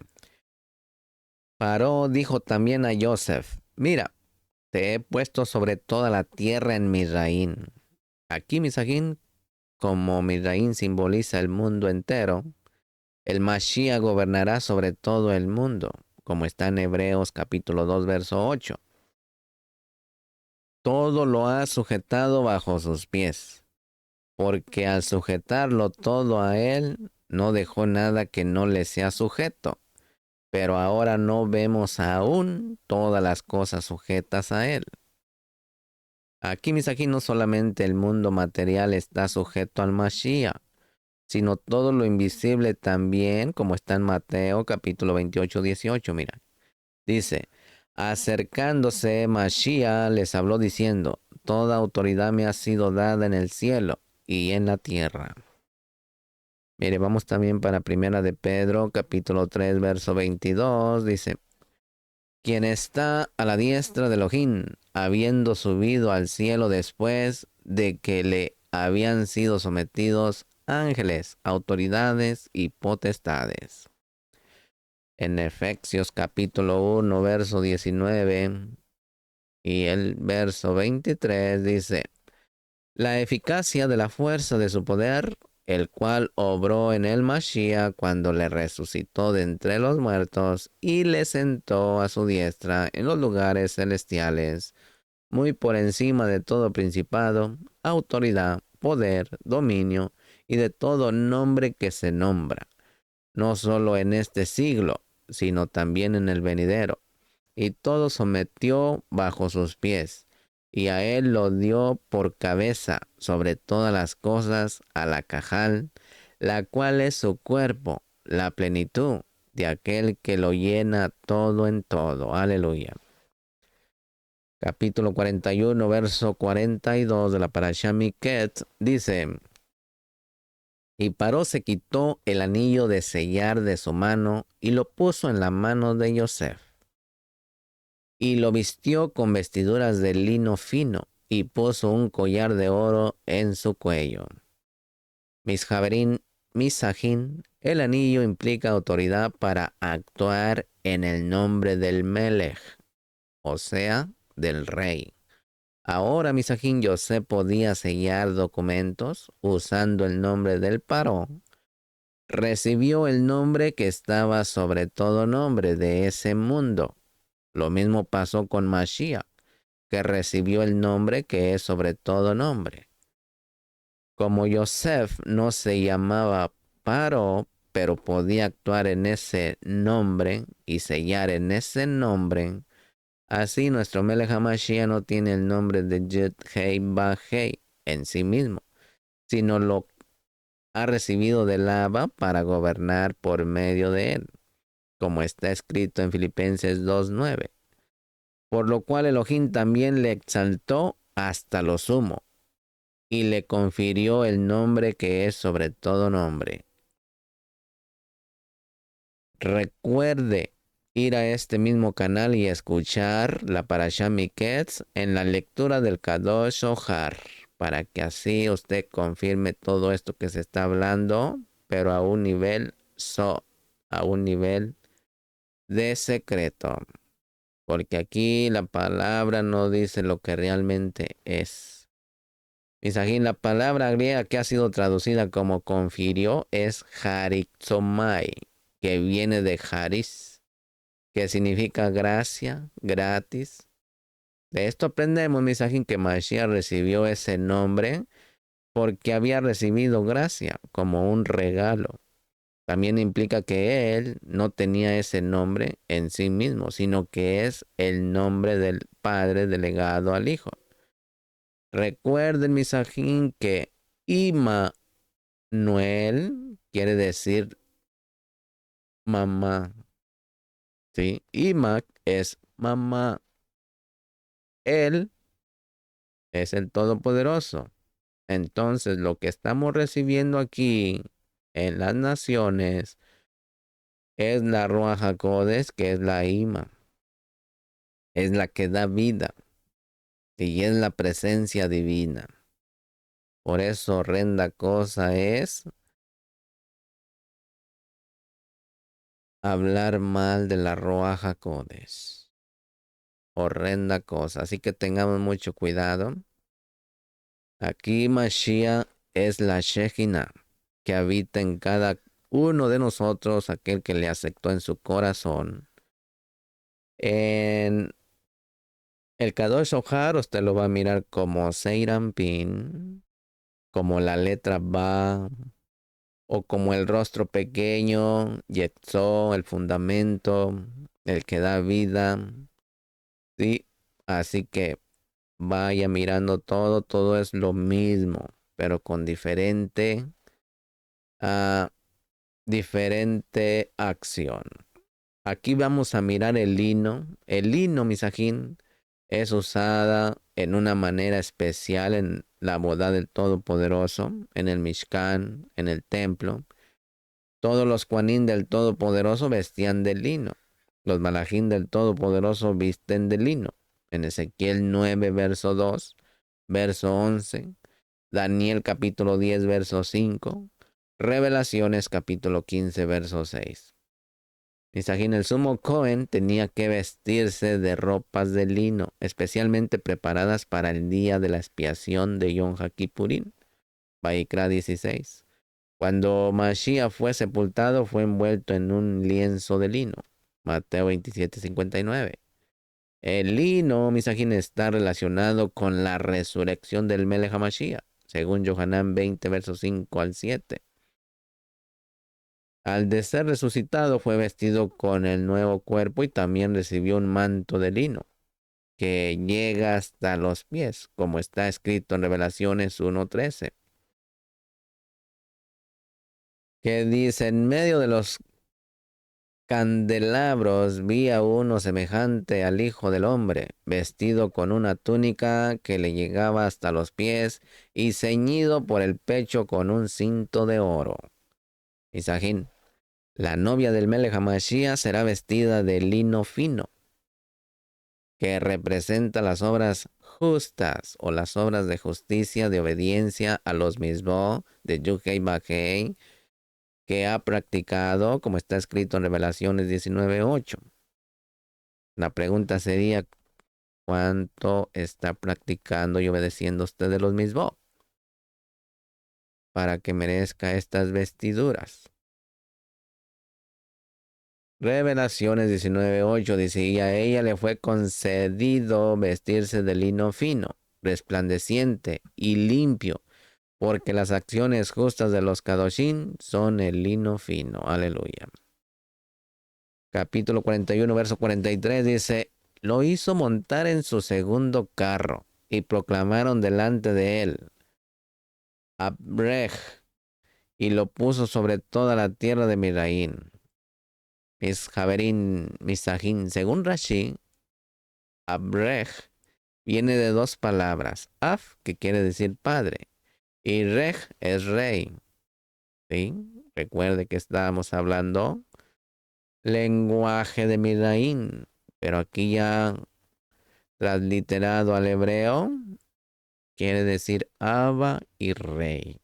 Paró dijo también a Joseph: mira, te he puesto sobre toda la tierra en Misraín. Aquí Misraín, como Misraín simboliza el mundo entero, el Mashiach gobernará sobre todo el mundo, como está en Hebreos capítulo 2, verso 8. Todo lo ha sujetado bajo sus pies, porque al sujetarlo todo a él, no dejó nada que no le sea sujeto. Pero ahora no vemos aún todas las cosas sujetas a él. Aquí no solamente el mundo material está sujeto al Mashiach, sino todo lo invisible también, como está en Mateo capítulo 28, 18, mira. Dice: acercándose Mashiach les habló diciendo: toda autoridad me ha sido dada en el cielo y en la tierra. Mire, vamos también para Primera de Pedro capítulo 3, verso 22, dice: quien está a la diestra de Elohim, habiendo subido al cielo después de que le habían sido sometidos ángeles, autoridades y potestades. En Efesios capítulo 1, verso 19 y el verso 23 dice: la eficacia de la fuerza de su poder, el cual obró en el Mashiach cuando le resucitó de entre los muertos y le sentó a su diestra en los lugares celestiales, muy por encima de todo principado, autoridad, poder, dominio y de todo nombre que se nombra, no solo en este siglo, sino también en el venidero. Y todo sometió bajo sus pies, y a él lo dio por cabeza sobre todas las cosas a la cajal, la cual es su cuerpo, la plenitud de aquel que lo llena todo en todo. Aleluya. Capítulo 41, verso 42 de la Parashá Miket dice: y Paró se quitó el anillo de sellar de su mano y lo puso en la mano de Yosef. Y lo vistió con vestiduras de lino fino, y puso un collar de oro en su cuello. Misjaberín, Misajín, el anillo implica autoridad para actuar en el nombre del Melech, o sea, del rey. Ahora Misajín Yosef podía sellar documentos usando el nombre del Paró. Recibió el nombre que estaba sobre todo nombre de ese mundo. Lo mismo pasó con Mashiach, que recibió el nombre que es sobre todo nombre. Como Yosef no se llamaba Paró, pero podía actuar en ese nombre y sellar en ese nombre, Así nuestro Melech HaMashiach no tiene el nombre de Yud Hei Ba Hei en sí mismo, sino lo ha recibido del Abba para gobernar por medio de él, como está escrito en Filipenses 2:9. Por lo cual Elohim también le exaltó hasta lo sumo y le confirió el nombre que es sobre todo nombre. Recuerde ir a este mismo canal y escuchar la Parashá Miketz en la lectura del Kadosh Ohar, para que así usted confirme todo esto que se está hablando, pero a un nivel a un nivel de secreto. Porque aquí la palabra no dice lo que realmente es. Misajín, la palabra griega que ha sido traducida como confirió es harizomai, que viene de haris, que significa gracia, gratis. De esto aprendemos, Misajín, que Mashiach recibió ese nombre porque había recibido gracia como un regalo. También implica que él no tenía ese nombre en sí mismo, sino que es el nombre del Padre delegado al Hijo. Recuerden, Misajín, que Immanuel quiere decir mamá. ¿Sí? Imac es mamá. Él es el Todopoderoso. Entonces, lo que estamos recibiendo aquí en las naciones es la Ruach HaKodesh, que es la Ima. Es la que da vida. Y es la presencia divina. Por eso, horrenda cosa es hablar mal de la Ruach HaKodesh. Horrenda cosa. Así que tengamos mucho cuidado. Aquí Mashiach es la Shejina que habita en cada uno de nosotros, aquel que le aceptó en su corazón. En el Kadosh Ohar usted lo va a mirar como Seirampin, como la letra Ba, o como el rostro pequeño, Yetzó, el fundamento, el que da vida. Sí, así que vaya mirando todo, todo es lo mismo, pero con ah, diferente acción. Aquí vamos a mirar el lino. El lino, misajín, es usada en una manera especial en la boda del Todopoderoso, en el Mishkan, en el templo. Todos los Juanín del Todopoderoso vestían de lino. Los Malajín del Todopoderoso visten de lino. En Ezequiel 9, verso 2, verso 11, Daniel capítulo 10, verso 5, Revelaciones capítulo 15, verso 6. Misajín, el sumo Cohen tenía que vestirse de ropas de lino, especialmente preparadas para el día de la expiación de Yom HaKippurim. Vaikra 16. Cuando Mashiach fue sepultado, fue envuelto en un lienzo de lino. Mateo 27:59. El lino, misajín, está relacionado con la resurrección del Melech HaMashiach, según Yohanan 20, versos 5 al 7. Al de ser resucitado, fue vestido con el nuevo cuerpo y también recibió un manto de lino que llega hasta los pies, como está escrito en Revelaciones 1:13, que dice: en medio de los candelabros vi a uno semejante al Hijo del Hombre, vestido con una túnica que le llegaba hasta los pies y ceñido por el pecho con un cinto de oro. Misajín, la novia del Melech HaMashiach será vestida de lino fino, que representa las obras justas o las obras de justicia de obediencia a los mismos de Yud-Hei Vah-Hei, que ha practicado, como está escrito en Revelaciones 19:8. La pregunta sería: ¿cuánto está practicando y obedeciendo usted de los mismos para que merezca estas vestiduras? Revelaciones 19:8 dice: y a ella le fue concedido vestirse de lino fino, resplandeciente y limpio, porque las acciones justas de los Kadoshim son el lino fino. Aleluya. Capítulo 41, verso 43 dice: lo hizo montar en su segundo carro y proclamaron delante de él Abrej y lo puso sobre toda la tierra de Misraín. Misjaberín, Misajín. Según Rashi, Abrej viene de dos palabras. Af, que quiere decir padre, y Rej es rey. ¿Sí? Recuerde que estábamos hablando lenguaje de Misraín, pero aquí ya transliterado al hebreo quiere decir Abba y rey.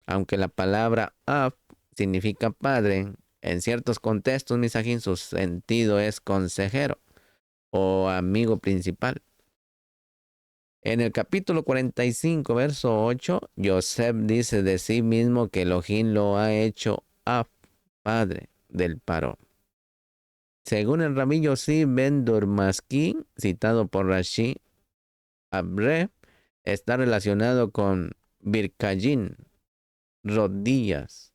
Aunque la palabra Ab significa padre, en ciertos contextos, Misajín, su sentido es consejero o amigo principal. En el capítulo 45, verso 8, Yosef dice de sí mismo que Elohim lo ha hecho Ab, padre del Paró. Según el rabí Yossi ben Durmaski, citado por Rashi, Abre está relacionado con Birkayin, rodillas,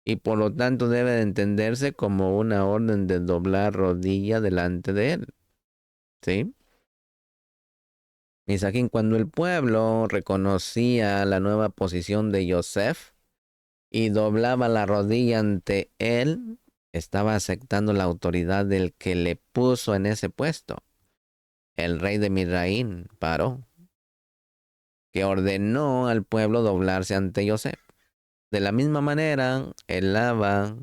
y por lo tanto debe de entenderse como una orden de doblar rodilla delante de él. ¿Sí? Misajín, cuando el pueblo reconocía la nueva posición de Yosef y doblaba la rodilla ante él, estaba aceptando la autoridad del que le puso en ese puesto, el rey de Misraín, Paró, que ordenó al pueblo doblarse ante Yosef. De la misma manera, el Abba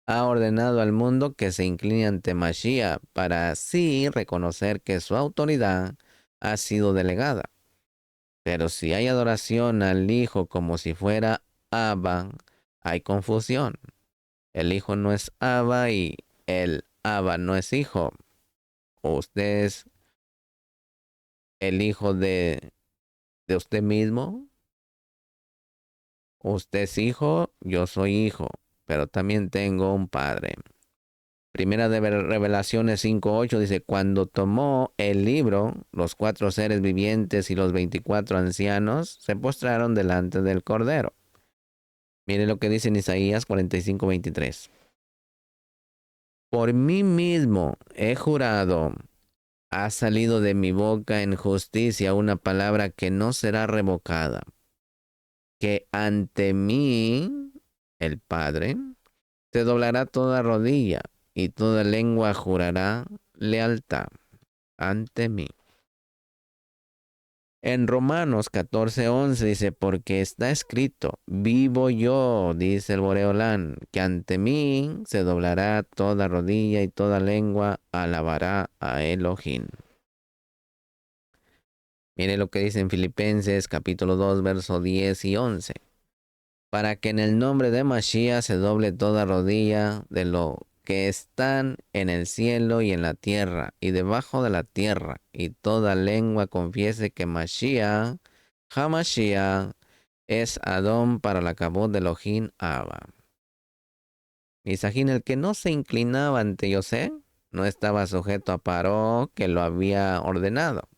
ha ordenado al mundo que se incline ante Mashiach para así reconocer que su autoridad ha sido delegada. Pero si hay adoración al Hijo como si fuera Abba, hay confusión. El Hijo no es Abba y el Abba no es Hijo. ¿Usted es el Hijo de usted mismo? Usted es hijo, yo soy hijo, pero también tengo un padre. Primera de Revelaciones 5:8 dice, cuando tomó el libro, los 4 seres vivientes y los 24 ancianos se postraron delante del Cordero. Mire lo que dice en Isaías 45:23. Por mí mismo he jurado, ha salido de mi boca en justicia una palabra que no será revocada, que ante mí, el Padre, se doblará toda rodilla y toda lengua jurará lealtad ante mí. En Romanos 14:11 dice, porque está escrito, vivo yo, dice el Boreolán, que ante mí se doblará toda rodilla y toda lengua alabará a Elohim. Mire lo que dice en Filipenses capítulo 2, verso 10 y 11. Para que en el nombre de Mashiach se doble toda rodilla de lo que están en el cielo y en la tierra y debajo de la tierra, y toda lengua confiese que Mashiach, Hamashiach, es Adón para la cabot de Elohim Abba. Misajín, el que no se inclinaba ante Yosef, no estaba sujeto a Paró que lo había ordenado.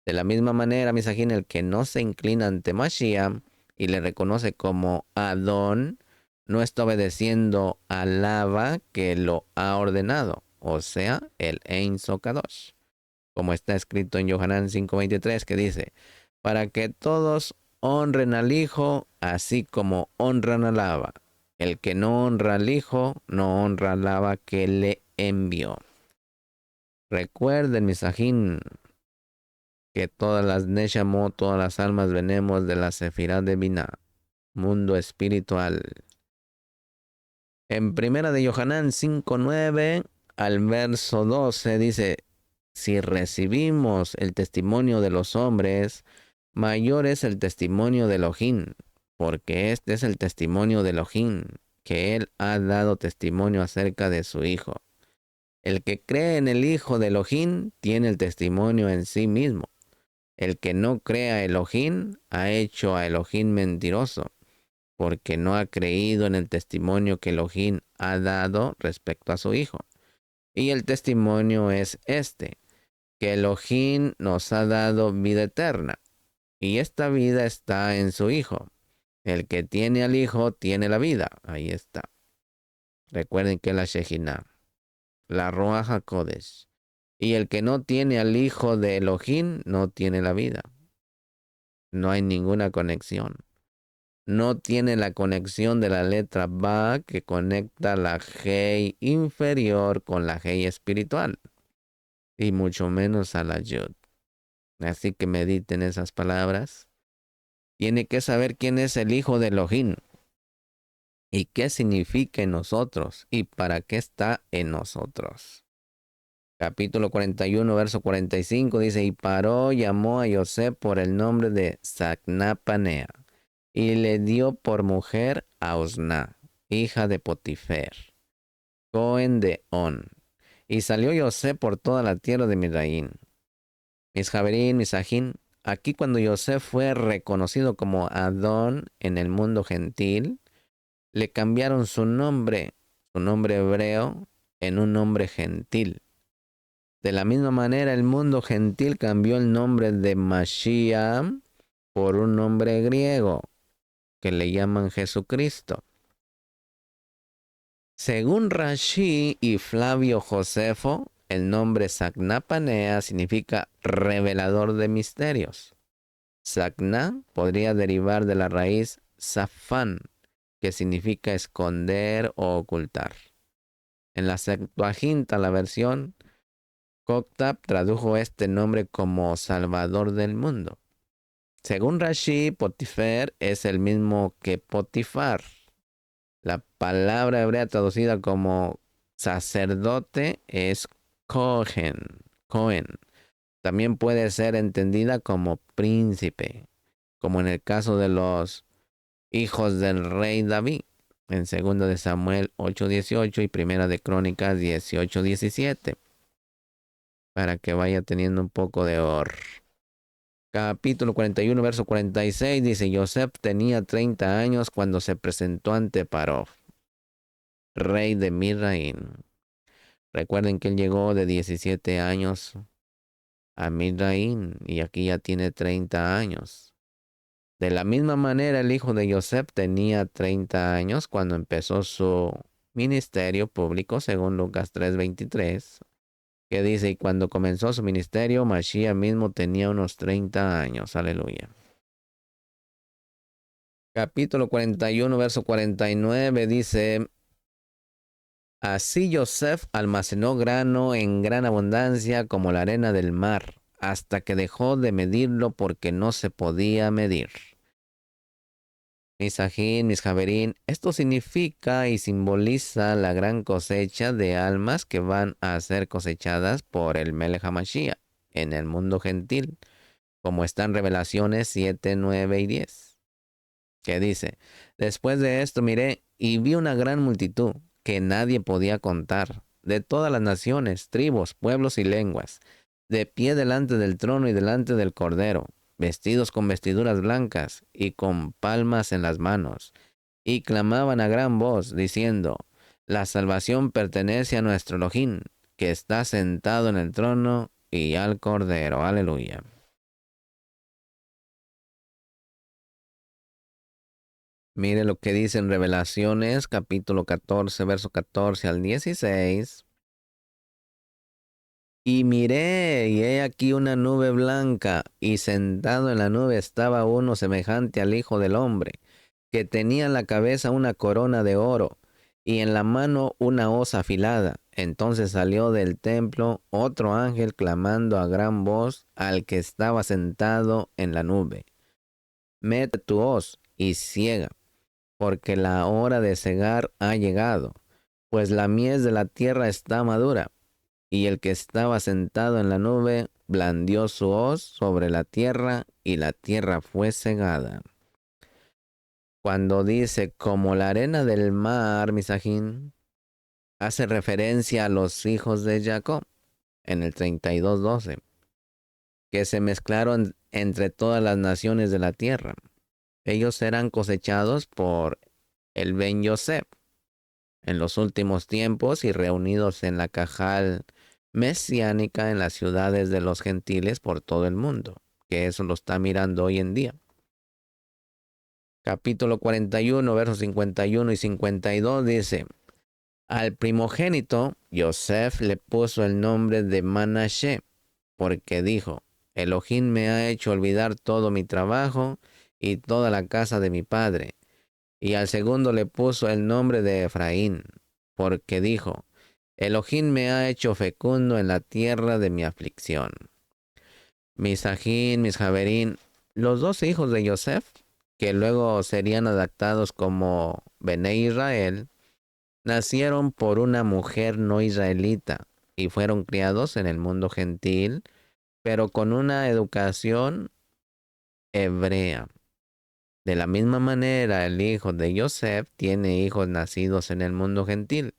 De la misma manera, Misajín, el que no se inclina ante Mashiach y le reconoce como Adón, no está obedeciendo al Abba que lo ha ordenado, o sea, el Ein Sokadosh, como está escrito en Yohanan 5:23, que dice, para que todos honren al Hijo, así como honran al Abba. El que no honra al Hijo, no honra al Abba que le envió. Recuerden, Misajín, que todas las Neshamo, todas las almas venemos de la Sefirá de Binah, mundo espiritual. En primera de Yohanan 5:9 al verso 12 dice, si recibimos el testimonio de los hombres, mayor es el testimonio de Elohim, porque este es el testimonio de Elohim, que él ha dado testimonio acerca de su Hijo. El que cree en el Hijo de Elohim tiene el testimonio en sí mismo. El que no cree a Elohim ha hecho a Elohim mentiroso, porque no ha creído en el testimonio que Elohim ha dado respecto a su Hijo. Y el testimonio es este, que Elohim nos ha dado vida eterna, y esta vida está en su Hijo. El que tiene al Hijo tiene la vida. Ahí está. Recuerden que la Shejinah, la Ruach HaKodesh, Y el que no tiene al Hijo de Elohim no tiene la vida. No hay ninguna conexión. No tiene la conexión de la letra Ba que conecta la Hei inferior con la Hei espiritual. Y mucho menos a la Yud. Así que mediten esas palabras. Tiene que saber quién es el Hijo de Elohim y qué significa en nosotros y para qué está en nosotros. Capítulo 41, verso 45 dice, y Paró llamó a José por el nombre de Sacnapanea, y le dio por mujer a Osná, hija de Potifer, Cohen de On. Y salió José por toda la tierra de Midraín. Misjaberín, Misajín, aquí cuando José fue reconocido como Adón en el mundo gentil, le cambiaron su nombre hebreo, en un nombre gentil. De la misma manera, el mundo gentil cambió el nombre de Mashiach por un nombre griego que le llaman Jesucristo. Según Rashi y Flavio Josefo, el nombre Sacnapanea significa revelador de misterios. Sacna podría derivar de la raíz Safán, que significa esconder o ocultar. En la Septuaginta, la versión Coctab tradujo este nombre como Salvador del mundo. Según Rashi, Potifer es el mismo que Potifar. La palabra hebrea traducida como sacerdote es Cohen. Cohen. También puede ser entendida como príncipe, como en el caso de los hijos del rey David, en 2 de Samuel 8:18 y 1 de Crónicas 18:17, para que vaya teniendo un poco de Capítulo 41, verso 46 dice, Joseph tenía 30 años cuando se presentó ante Paró, rey de Midraín. Recuerden que él llegó de 17 años a Midraín y aquí ya tiene 30 años. De la misma manera, el hijo de Joseph tenía 30 años cuando empezó su ministerio público, según Lucas 3:23, que dice, y cuando comenzó su ministerio, Mashiach mismo tenía unos 30 años. Aleluya. Capítulo 41, verso 49 dice, así Joseph almacenó grano en gran abundancia como la arena del mar, hasta que dejó de medirlo porque no se podía medir. Misajín, Misjaberín, esto significa y simboliza la gran cosecha de almas que van a ser cosechadas por el Melech HaMashiach en el mundo gentil, como están Revelaciones 7, 9 y 10, que dice, después de esto miré y vi una gran multitud que nadie podía contar, de todas las naciones, tribus, pueblos y lenguas, de pie delante del trono y delante del Cordero, vestidos con vestiduras blancas y con palmas en las manos, y clamaban a gran voz, diciendo, la salvación pertenece a nuestro Elohim, que está sentado en el trono y al Cordero. Aleluya. Mire lo que dice en Revelaciones, capítulo 14, verso 14 al 16. Y miré, y he aquí una nube blanca, y sentado en la nube estaba uno semejante al Hijo del Hombre, que tenía en la cabeza una corona de oro, y en la mano una hoz afilada. Entonces salió del templo otro ángel clamando a gran voz al que estaba sentado en la nube. Mete tu hoz y ciega, porque la hora de cegar ha llegado, pues la mies de la tierra está madura. Y el que estaba sentado en la nube blandió su hoz sobre la tierra, y la tierra fue cegada. Cuando dice como la arena del mar, Misajín, hace referencia a los hijos de Jacob en el 32:12, que se mezclaron entre todas las naciones de la tierra. Ellos serán cosechados por el Ben Yosef en los últimos tiempos y reunidos en la cajal mesiánica en las ciudades de los gentiles por todo el mundo, que eso lo está mirando hoy en día. Capítulo 41, versos 51 y 52 dice, Al primogénito, Yosef le puso el nombre de Manashe, porque dijo, Elohim me ha hecho olvidar todo mi trabajo y toda la casa de mi padre. Y al segundo le puso el nombre de Efraín, porque dijo, Elohim me ha hecho fecundo en la tierra de mi aflicción. Misajín, Misjaberín, los dos hijos de Yosef, que luego serían adaptados como Bené Israel, nacieron por una mujer no israelita y fueron criados en el mundo gentil, pero con una educación hebrea. De la misma manera, el hijo de Yosef tiene hijos nacidos en el mundo gentil,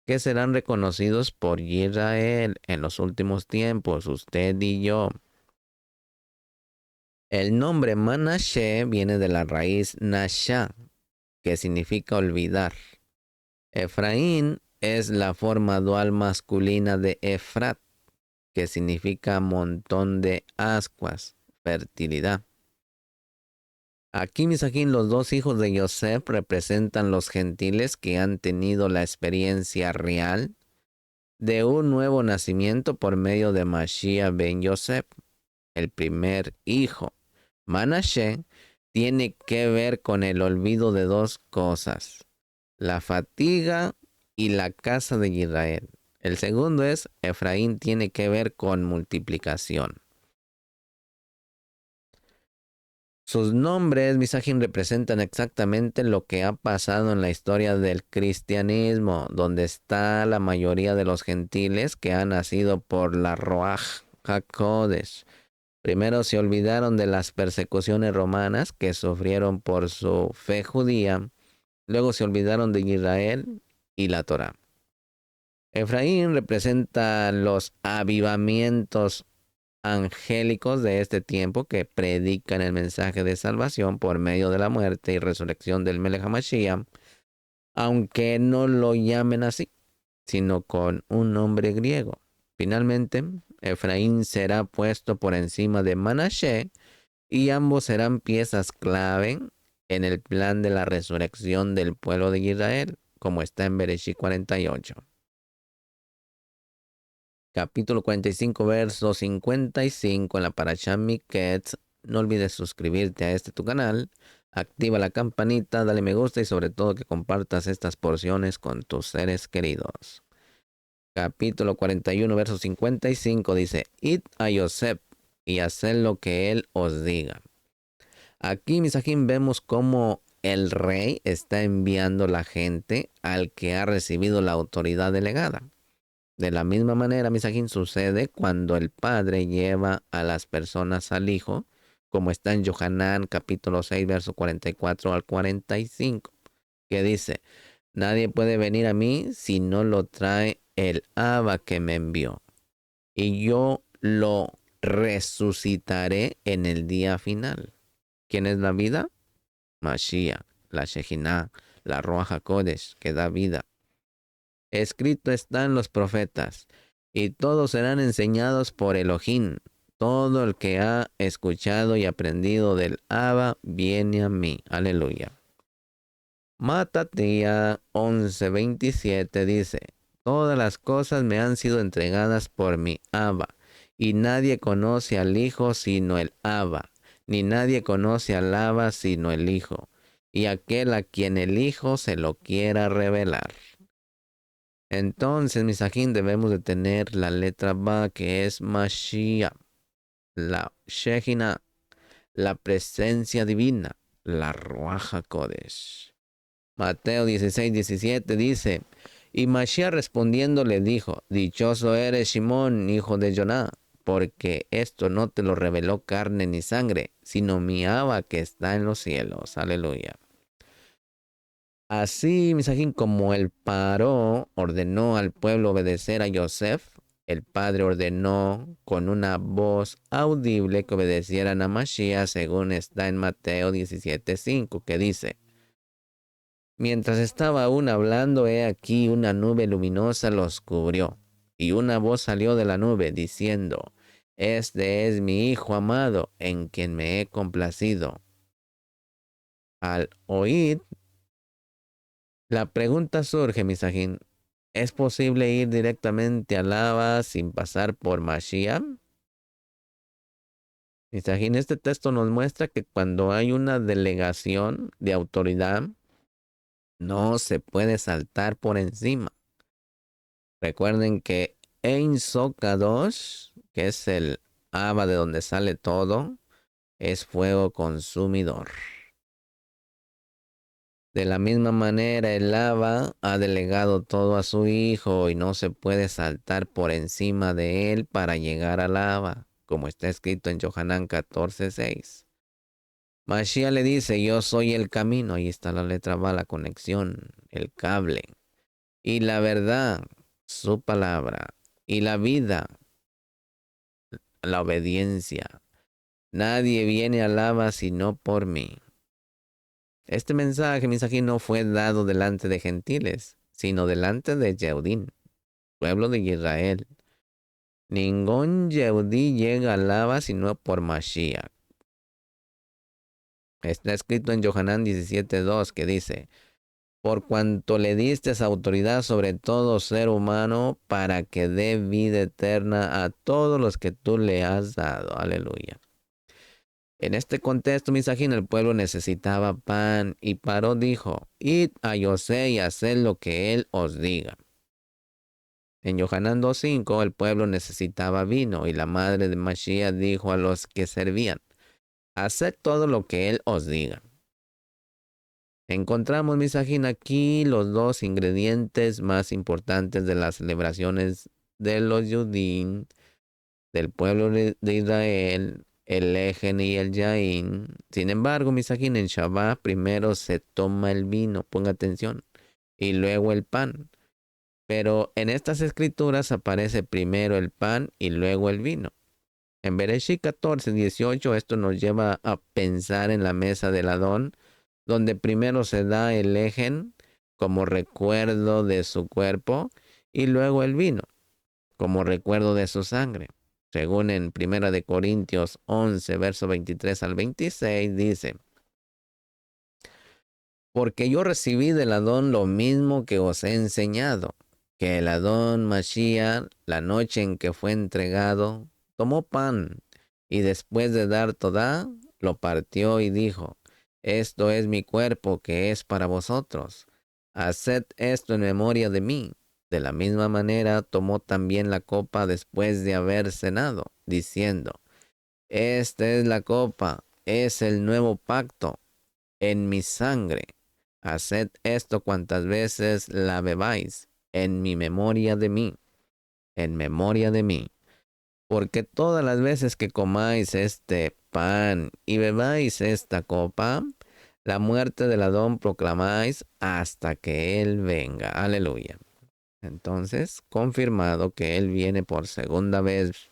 que serán reconocidos por Israel en los últimos tiempos, usted y yo. El nombre Manashe viene de la raíz Nasha, que significa olvidar. Efraín es la forma dual masculina de Efrat, que significa montón de ascuas, fertilidad. Aquí, Misajín, los dos hijos de Yosef representan los gentiles que han tenido la experiencia real de un nuevo nacimiento por medio de Mashiach ben Yosef, el primer hijo. Manashe tiene que ver con el olvido de dos cosas, la fatiga y la casa de Israel. El segundo es, Efraín tiene que ver con multiplicación. Sus nombres, Misajín, representan exactamente lo que ha pasado en la historia del cristianismo, donde está la mayoría de los gentiles que han nacido por la Ruach HaKodesh. Primero se olvidaron de las persecuciones romanas que sufrieron por su fe judía, luego se olvidaron de Israel y la Torá. Efraín representa los avivamientos angélicos de este tiempo que predican el mensaje de salvación por medio de la muerte y resurrección del Melech HaMashiach, aunque no lo llamen así, sino con un nombre griego. Finalmente, Efraín será puesto por encima de Manashe y ambos serán piezas clave en el plan de la resurrección del pueblo de Israel, como está en Bereshit 48. Capítulo 45, verso 55 en la Parashá Miketz. No olvides suscribirte a este tu canal, activa la campanita, dale me gusta y sobre todo que compartas estas porciones con tus seres queridos. Capítulo 41, verso 55 dice, Id a Yosef y haced lo que él os diga. Aquí, Misajín, vemos cómo el rey está enviando la gente al que ha recibido la autoridad delegada. De la misma manera, Misajín, sucede cuando el padre lleva a las personas al hijo, como está en Yohanan capítulo 6, verso 44 al 45, que dice, nadie puede venir a mí si no lo trae el Abba que me envió, y yo lo resucitaré en el día final. ¿Quién es la vida? Mashiach, la Shejinah, la Ruach HaKodesh, que da vida. Escrito está en los profetas, y todos serán enseñados por Elohim. Todo el que ha escuchado y aprendido del Abba viene a mí. Aleluya. Matatía 11:27 dice, todas las cosas me han sido entregadas por mi Abba, y nadie conoce al Hijo sino el Abba, ni nadie conoce al Abba sino el Hijo, y aquel a quien el Hijo se lo quiera revelar. Entonces, Misajín, debemos de tener la letra Ba, que es Mashiach, la Shejina, la presencia divina, la Ruach HaKodesh. Mateo 16:17 dice, y Mashiach respondiendo le dijo, dichoso eres Simón, hijo de Joná, porque esto no te lo reveló carne ni sangre, sino mi Abba que está en los cielos. Aleluya. Así, Misajín, como el Paró ordenó al pueblo obedecer a Yosef, el padre ordenó con una voz audible que obedecieran a Mashiach, según está en Mateo 17:5, que dice, mientras estaba aún hablando, he aquí una nube luminosa los cubrió, y una voz salió de la nube diciendo, este es mi Hijo amado, en quien me he complacido. Al oír, la pregunta surge, Misajín, ¿Es posible ir directamente a Lava sin pasar por Mashiach? Misajín, este texto nos muestra que cuando hay una delegación de autoridad, no se puede saltar por encima. Recuerden que Ein Sokadosh, que es el Abba de donde sale todo, es fuego consumidor. De la misma manera, el Abba ha delegado todo a su Hijo y no se puede saltar por encima de él para llegar al Abba, como está escrito en Yohanan 14:6. Mashiach le dice, yo soy el camino, ahí está la letra va, la conexión, el cable, y la verdad, su palabra, y la vida, la obediencia. Nadie viene al Abba sino por mí. Este mensaje no fue dado delante de gentiles, sino delante de Yehudín, pueblo de Israel. Ningún Yehudí llega al Abba sino por Mashiach. Está escrito en Yohanan 17:2 que dice, por cuanto le diste autoridad sobre todo ser humano para que dé vida eterna a todos los que tú le has dado. Aleluya. En este contexto, misajín, el pueblo necesitaba pan y Paró dijo, id a José y haced lo que él os diga. En Yohanan 2:5, el pueblo necesitaba vino y la madre de Mashiach dijo a los que servían, haced todo lo que él os diga. Encontramos, misajín, aquí los dos ingredientes más importantes de las celebraciones de los Yudín, del pueblo de Israel, el Ejen y el Yaín. Sin embargo, misajín, en Shabbat primero se toma el vino, ponga atención, y luego el pan. Pero en estas escrituras aparece primero el pan y luego el vino. En Bereshit 14:18 esto nos lleva a pensar en la mesa del Adón, donde primero se da el ejen como recuerdo de su cuerpo y luego el vino como recuerdo de su sangre. Según en 1 de Corintios 11, verso 23 al 26, dice, porque yo recibí del Adón lo mismo que os he enseñado, que el Adón Mashiach, la noche en que fue entregado, tomó pan y después de dar todá, lo partió y dijo, esto es mi cuerpo que es para vosotros. Haced esto en memoria de mí. De la misma manera tomó también la copa después de haber cenado, diciendo, esta es la copa, es el nuevo pacto en mi sangre. Haced esto cuantas veces la bebáis, en mi memoria de mí, en memoria de mí. Porque todas las veces que comáis este pan y bebáis esta copa, la muerte del Adón proclamáis hasta que Él venga. Aleluya. Entonces, confirmado que Él viene por segunda vez.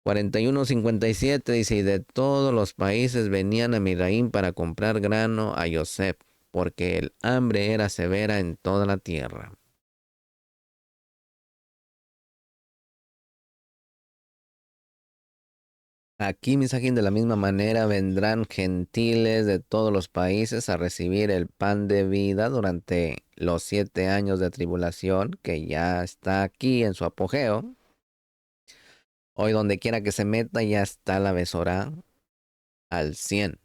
41:57 dice, y de todos los países venían a Misraim para comprar grano a Yosef, porque el hambre era severa en toda la tierra. Aquí, misajín, de la misma manera vendrán gentiles de todos los países a recibir el pan de vida durante los 7 años de tribulación, que ya está aquí en su apogeo. Hoy donde quiera que se meta ya está la Besorá al 100.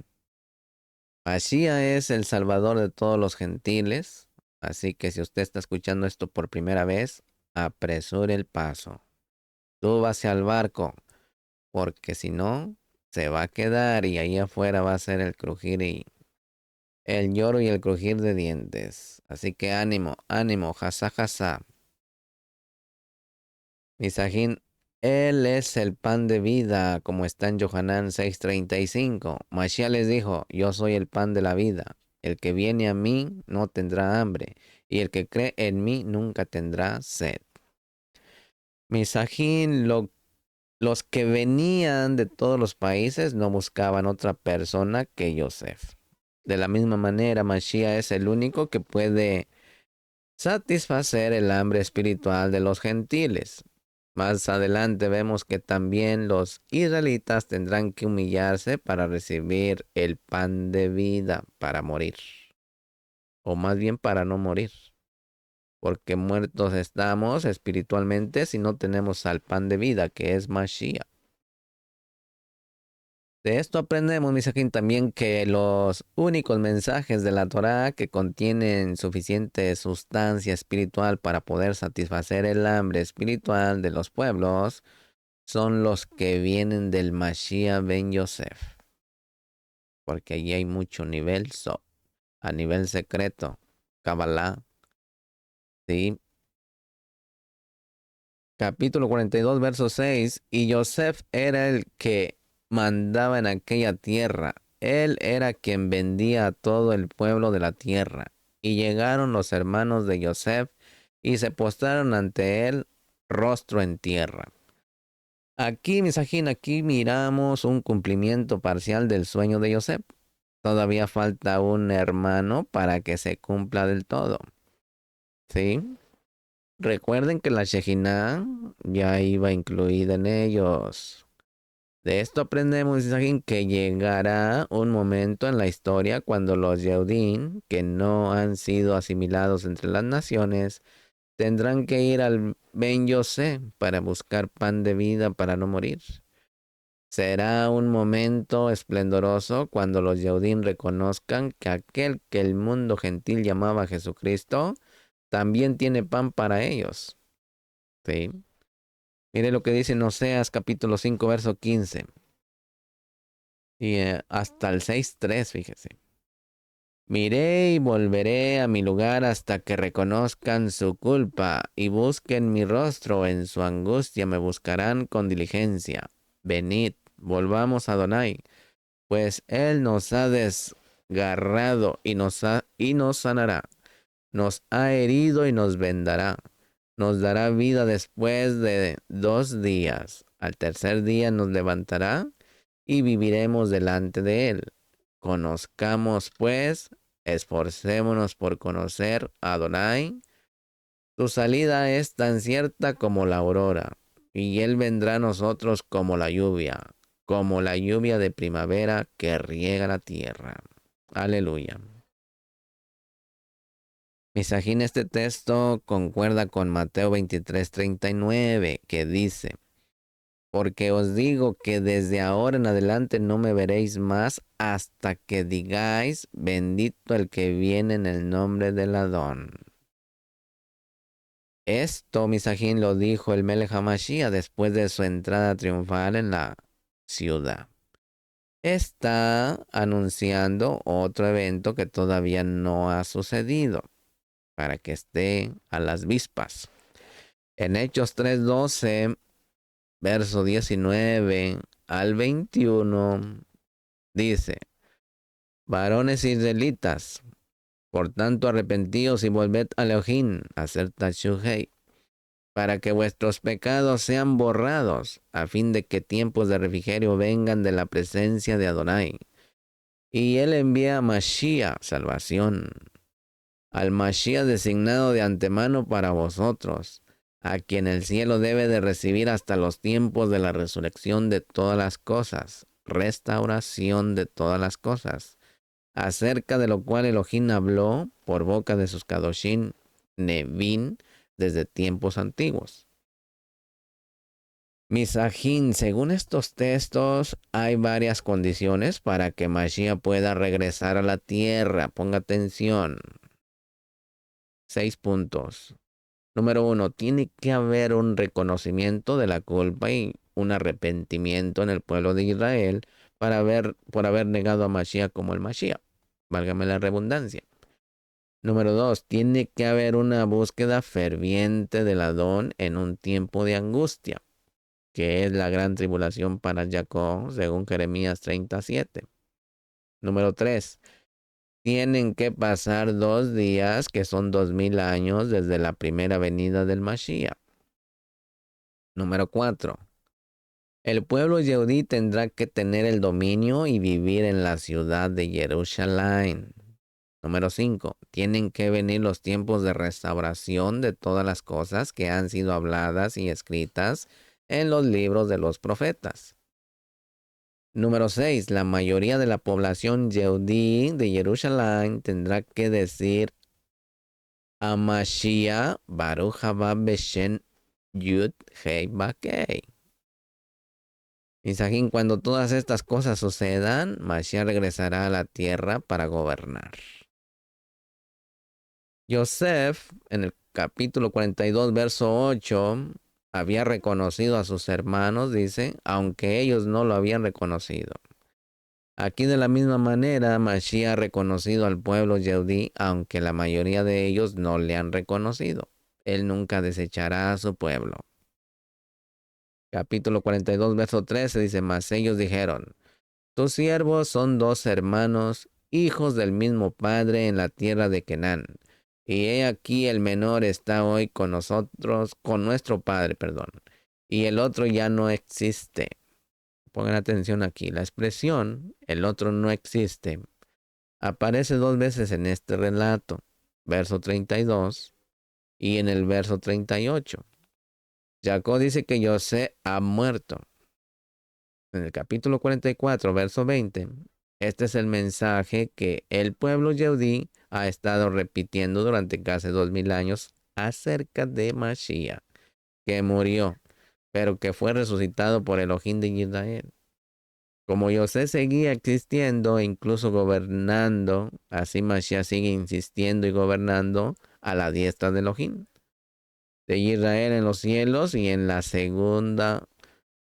Mashiach es el Salvador de todos los gentiles, así que si usted está escuchando esto por primera vez, apresure el paso. Súbase al barco, porque si no, se va a quedar y ahí afuera va a ser el crujir y el lloro y el crujir de dientes. Así que ánimo, ánimo, jasa, jasa. Misajín, Él es el pan de vida, como está en Yohanan 6:35. Mashiach les dijo, yo soy el pan de la vida. El que viene a mí no tendrá hambre, y el que cree en mí nunca tendrá sed. Misajín, los que venían de todos los países no buscaban otra persona que Yosef. De la misma manera, Mashiach es el único que puede satisfacer el hambre espiritual de los gentiles. Más adelante vemos que también los israelitas tendrán que humillarse para recibir el pan de vida para morir, o más bien para no morir. porque muertos estamos espiritualmente si no tenemos al pan de vida, que es Mashiach. De esto aprendemos, Misajín, también que los únicos mensajes de la Torá que contienen suficiente sustancia espiritual para poder satisfacer el hambre espiritual de los pueblos son los que vienen del Mashiach ben Yosef, porque allí hay mucho nivel a nivel secreto, Kabbalah, ¿sí? Capítulo 42, verso 6. Y Yosef era el que mandaba en aquella tierra. Él era quien vendía a todo el pueblo de la tierra. Y llegaron los hermanos de Yosef y se postraron ante él, rostro en tierra. Aquí, Misajín, aquí miramos un cumplimiento parcial del sueño de Yosef. Todavía falta un hermano para que se cumpla del todo. ¿Sí? Recuerden que la Shejinah ya iba incluida en ellos. De esto aprendemos, Isajín, que llegará un momento en la historia cuando los Yehudim, que no han sido asimilados entre las naciones, tendrán que ir al Ben Yosé para buscar pan de vida para no morir. Será un momento esplendoroso cuando los Yehudim reconozcan que aquel que el mundo gentil llamaba Jesucristo también tiene pan para ellos. ¿Sí? Mire lo que dice en Oseas capítulo 5, verso 15. Y hasta el 6:3, fíjese. Miré y volveré a mi lugar hasta que reconozcan su culpa y busquen mi rostro. En su angustia me buscarán con diligencia. Venid, volvamos a Adonai, pues él nos ha desgarrado y nos sanará. Nos ha herido y nos vendará. Nos dará vida después de 2 días. Al tercer día nos levantará y viviremos delante de él. Conozcamos pues, esforcémonos por conocer a Adonai. Su salida es tan cierta como la aurora, y él vendrá a nosotros como la lluvia de primavera que riega la tierra. Aleluya. Misajín, este texto concuerda con Mateo 23:39, que dice: porque os digo que desde ahora en adelante no me veréis más hasta que digáis, bendito el que viene en el nombre del Adón. Esto, Misajín, lo dijo el Melech HaMashiach después de su entrada triunfal en la ciudad. Está anunciando otro evento que todavía no ha sucedido, para que esté a las vispas. En Hechos 3:12, verso 19 al 21, dice: varones israelitas, por tanto arrepentíos y volved a Elohim, a hacer tashuhei, para que vuestros pecados sean borrados, a fin de que tiempos de refrigerio vengan de la presencia de Adonai. Y él envía a Mashiach, salvación, al Mashiach designado de antemano para vosotros, a quien el cielo debe de recibir hasta los tiempos de la resurrección de todas las cosas, restauración de todas las cosas, acerca de lo cual Elohim habló por boca de sus Kadoshim Nevin desde tiempos antiguos. Misajín, según estos textos, hay varias condiciones para que Mashiach pueda regresar a la tierra. Ponga atención. 6 puntos. Número 1, tiene que haber un reconocimiento de la culpa y un arrepentimiento en el pueblo de Israel por haber negado a Mashiach como el Mashiach. Válgame la redundancia. Número 2, tiene que haber una búsqueda ferviente del Adón en un tiempo de angustia, que es la gran tribulación para Jacob, según Jeremías 37. Número 3, tienen que pasar 2 días, que son 2000 años desde la primera venida del Mashiach. Número 4, el pueblo yehudí tendrá que tener el dominio y vivir en la ciudad de Jerusalén. Número 5, tienen que venir los tiempos de restauración de todas las cosas que han sido habladas y escritas en los libros de los profetas. Número 6, la mayoría de la población yehudí de Jerusalén tendrá que decir Amashia Baruch haba Beshen Yud Hei Bakei. Misajín, cuando todas estas cosas sucedan, Mashiach regresará a la tierra para gobernar. Yosef, en el capítulo 42, verso 8, había reconocido a sus hermanos, dice, aunque ellos no lo habían reconocido. Aquí de la misma manera, Mashiach ha reconocido al pueblo Yehudí, aunque la mayoría de ellos no le han reconocido. Él nunca desechará a su pueblo. Capítulo 42, verso 13 dice, mas ellos dijeron, tus siervos son dos hermanos, hijos del mismo padre en la tierra de Canaán. Y he aquí el menor está hoy con nosotros, con nuestro padre, perdón. Y el otro ya no existe. Pongan atención aquí. La expresión, el otro no existe, aparece dos veces en este relato. Verso 32 y en el verso 38. Jacob dice que José ha muerto. En el capítulo 44, verso 20, este es el mensaje que el pueblo Yehudí ha estado repitiendo durante casi 2000 años acerca de Mashiach, que murió, pero que fue resucitado por Elohim de Israel. Como José seguía existiendo e incluso gobernando, así Mashiach sigue insistiendo y gobernando a la diestra de Elohim, de Israel en los cielos, y en la segunda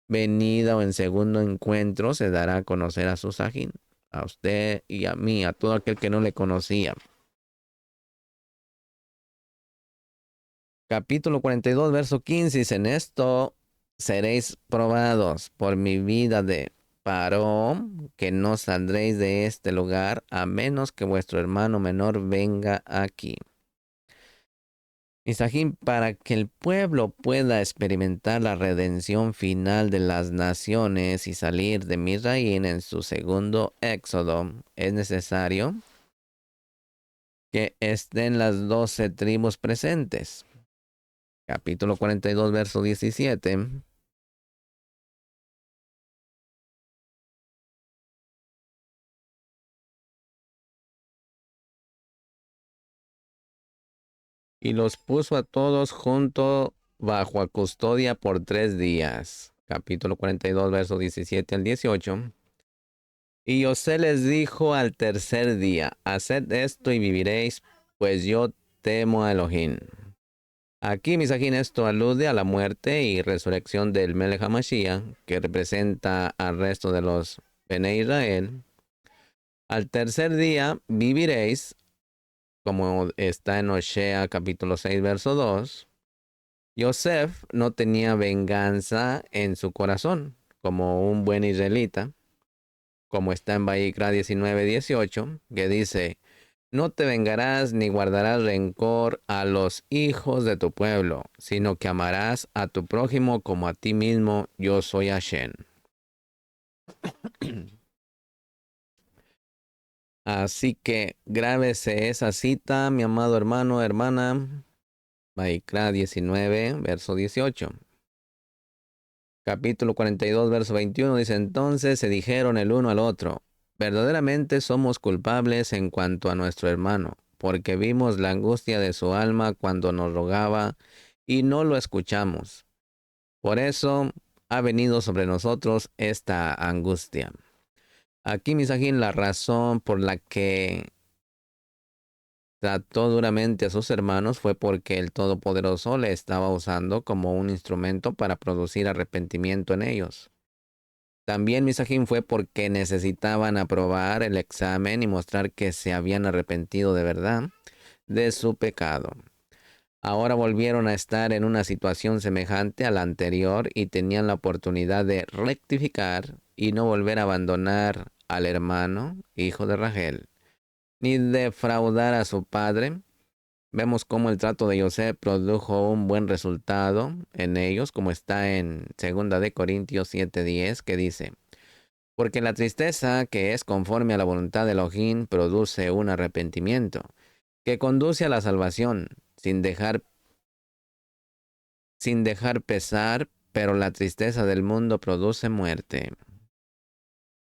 venida o en segundo encuentro se dará a conocer a su Sajín, a usted y a mí, a todo aquel que no le conocía. Capítulo 42, verso 15 dice, en esto seréis probados por mi vida de Paró, que no saldréis de este lugar a menos que vuestro hermano menor venga aquí. Isajín, para que el pueblo pueda experimentar la redención final de las naciones y salir de Misraín en su segundo éxodo, es necesario que estén las 12 tribus presentes. Capítulo 42, verso 17. Y los puso a todos juntos bajo a custodia por 3 días. Capítulo 42, verso 17 al 18. Y José les dijo al tercer día, haced esto y viviréis, pues yo temo a Elohim. Aquí, misajín, esto alude a la muerte y resurrección del Melech HaMashiach, que representa al resto de los Bene Israel. Al tercer día viviréis, como está en Osea capítulo 6, verso 2. Yosef no tenía venganza en su corazón, como un buen israelita, como está en Vayikra 19:18, que dice, no te vengarás ni guardarás rencor a los hijos de tu pueblo, sino que amarás a tu prójimo como a ti mismo, yo soy Hashem. Así que grábese esa cita, mi amado hermano, hermana, Vayikra 19, verso 18. Capítulo 42, verso 21 dice, entonces se dijeron el uno al otro, verdaderamente somos culpables en cuanto a nuestro hermano, porque vimos la angustia de su alma cuando nos rogaba y no lo escuchamos. Por eso ha venido sobre nosotros esta angustia. Aquí, misajín, la razón por la que trató duramente a sus hermanos fue porque el Todopoderoso le estaba usando como un instrumento para producir arrepentimiento en ellos. También Misajín fue porque necesitaban aprobar el examen y mostrar que se habían arrepentido de verdad de su pecado. Ahora volvieron a estar en una situación semejante a la anterior y tenían la oportunidad de rectificar y no volver a abandonar al hermano, hijo de Rachel, ni defraudar a su padre. Vemos cómo el trato de José produjo un buen resultado en ellos, como está en 2 de Corintios 7:10, que dice, porque la tristeza que es conforme a la voluntad de Elohim produce un arrepentimiento que conduce a la salvación sin dejar pesar, pero la tristeza del mundo produce muerte.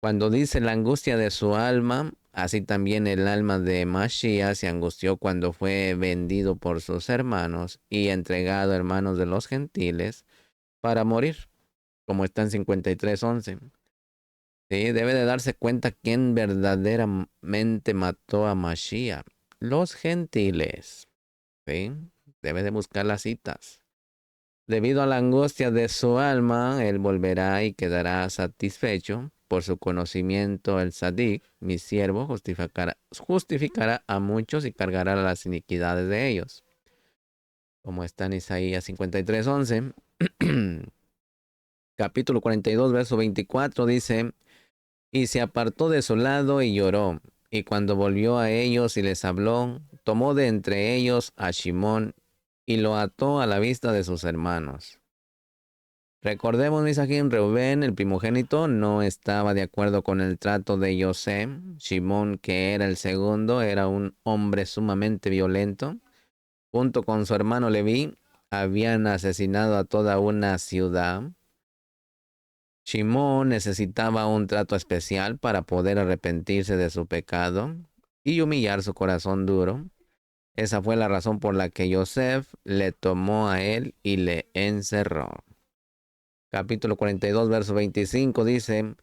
Cuando dice la angustia de su alma, Así también el alma de Mashiach se angustió cuando fue vendido por sus hermanos y entregado a hermanos de los gentiles para morir, como está en 53:11. Sí, debe de darse cuenta quién verdaderamente mató a Mashiach. Los gentiles. ¿Sí? Debe de buscar las citas. Debido a la angustia de su alma, él volverá y quedará satisfecho. Por su conocimiento, el Sadik, mi siervo, justificará a muchos y cargará las iniquidades de ellos. Como está en Isaías 53:11. Capítulo 42, verso 24 dice: Y se apartó de su lado y lloró. Y cuando volvió a ellos y les habló, tomó de entre ellos a Shimón y lo ató a la vista de sus hermanos. Recordemos, Misajín, Reubén, el primogénito, no estaba de acuerdo con el trato de José. Shimón, que era el segundo, era un hombre sumamente violento. Junto con su hermano Leví, habían asesinado a toda una ciudad. Shimón necesitaba un trato especial para poder arrepentirse de su pecado y humillar su corazón duro. Esa fue la razón por la que Joseph le tomó a él y le encerró. Capítulo 42, verso 25 dice: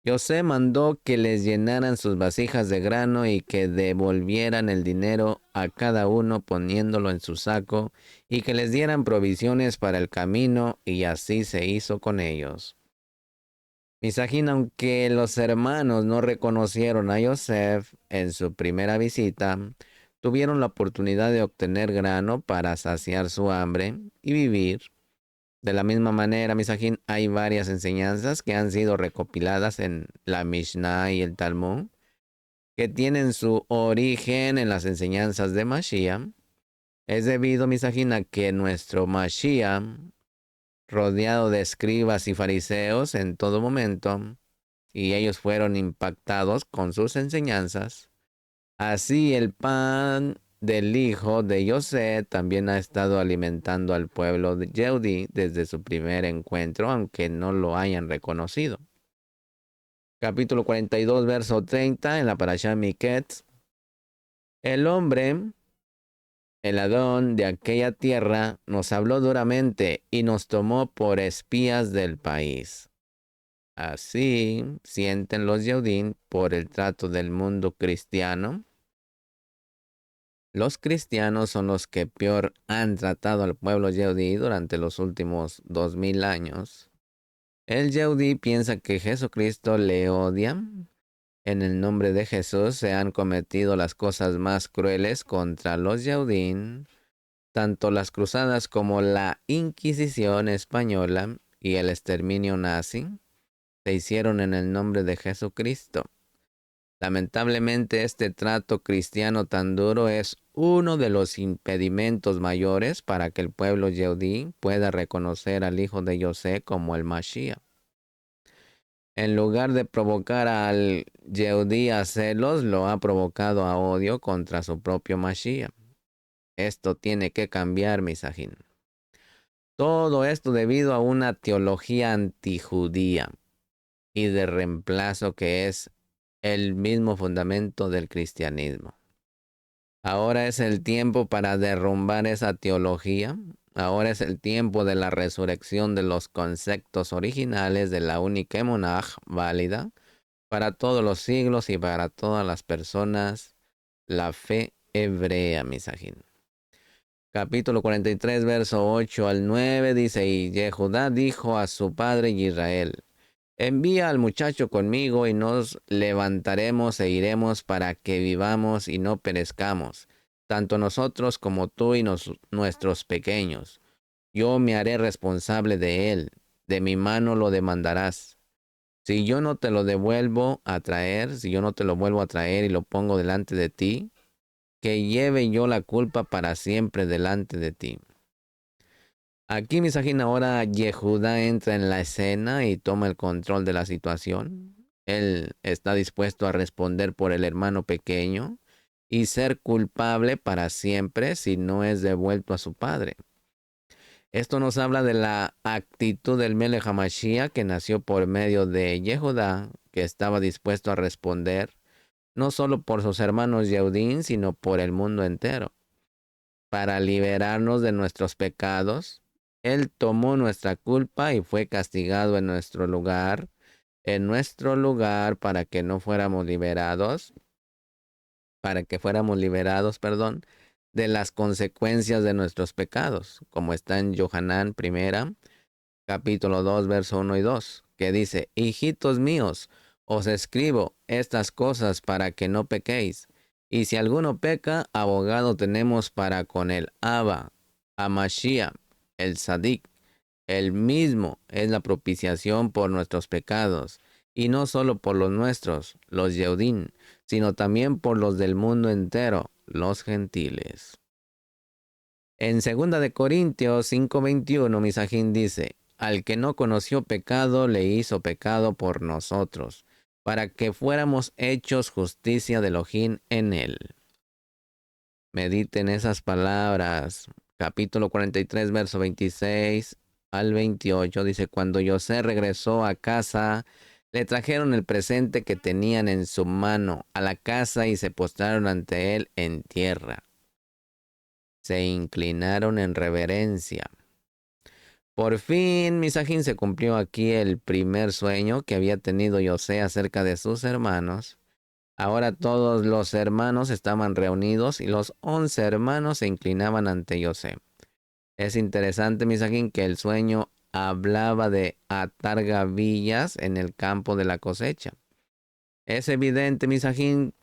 José mandó que les llenaran sus vasijas de grano y que devolvieran el dinero a cada uno poniéndolo en su saco y que les dieran provisiones para el camino, y así se hizo con ellos. Misajín, aunque los hermanos no reconocieron a Joseph en su primera visita, tuvieron la oportunidad de obtener grano para saciar su hambre y vivir. De la misma manera, Misajín, hay varias enseñanzas que han sido recopiladas en la Mishnah y el Talmud, que tienen su origen en las enseñanzas de Mashiach. Es debido, Misajín, a que nuestro Mashiach, rodeado de escribas y fariseos en todo momento, y ellos fueron impactados con sus enseñanzas. Así el pan del hijo de José también ha estado alimentando al pueblo de Yehudi desde su primer encuentro, aunque no lo hayan reconocido. Capítulo 42, verso 30, en la parashá Miketz. El hombre, el Adón de aquella tierra, nos habló duramente y nos tomó por espías del país. Así sienten los Yehudim por el trato del mundo cristiano. Los cristianos son los que peor han tratado al pueblo Yehudí durante los últimos 2000 años. El Yehudí piensa que Jesucristo le odia. En el nombre de Jesús se han cometido las cosas más crueles contra los Yehudim, tanto las cruzadas como la Inquisición española y el exterminio nazi se hicieron en el nombre de Jesucristo. Lamentablemente, este trato cristiano tan duro es uno de los impedimentos mayores para que el pueblo Yehudí pueda reconocer al hijo de José como el Mashiach. En lugar de provocar al Yehudí a celos, lo ha provocado a odio contra su propio Mashiach. Esto tiene que cambiar, Misajín. Todo esto debido a una teología antijudía y de reemplazo que es el mismo fundamento del cristianismo. Ahora es el tiempo para derrumbar esa teología. Ahora es el tiempo de la resurrección de los conceptos originales de la única emunaj válida para todos los siglos y para todas las personas, la fe hebrea, Misajín. Capítulo 43, verso 8 al 9 dice: Y Jehudá dijo a su padre Israel: Envía al muchacho conmigo y nos levantaremos e iremos para que vivamos y no perezcamos, tanto nosotros como tú y nuestros pequeños. Yo me haré responsable de él, de mi mano lo demandarás. Si yo no te lo devuelvo a traer, si yo no te lo vuelvo a traer y lo pongo delante de ti, que lleve yo la culpa para siempre delante de ti. Aquí, Misajín, ahora Yehudá entra en la escena y toma el control de la situación. Él está dispuesto a responder por el hermano pequeño y ser culpable para siempre si no es devuelto a su padre. Esto nos habla de la actitud del Melech HaMashiach que nació por medio de Yehudá, que estaba dispuesto a responder no solo por sus hermanos Yehudim, sino por el mundo entero. Para liberarnos de nuestros pecados, Él tomó nuestra culpa y fue castigado en nuestro lugar para que fuéramos liberados, perdón, de las consecuencias de nuestros pecados, como está en Johanán primera, capítulo 2, verso 1 y 2, que dice: Hijitos míos, os escribo estas cosas para que no pequéis. Y si alguno peca, abogado tenemos para con el Abba, Amashiach, el Sadik. El mismo es la propiciación por nuestros pecados, y no solo por los nuestros, los Yehudim, sino también por los del mundo entero, los gentiles. En 2 de Corintios 5:21, Misajín dice: Al que no conoció pecado, le hizo pecado por nosotros, para que fuéramos hechos justicia de Elohim en él. Mediten esas palabras. Capítulo 43, verso 26 al 28, dice: Cuando José regresó a casa, le trajeron el presente que tenían en su mano a la casa y se postraron ante él en tierra. Se inclinaron en reverencia. Por fin, Misajín, se cumplió aquí el primer sueño que había tenido José acerca de sus hermanos. Ahora todos los hermanos estaban reunidos y los 11 hermanos se inclinaban ante José. Es interesante, Misajín, que el sueño hablaba de atar gavillas en el campo de la cosecha. Es evidente, Misajín,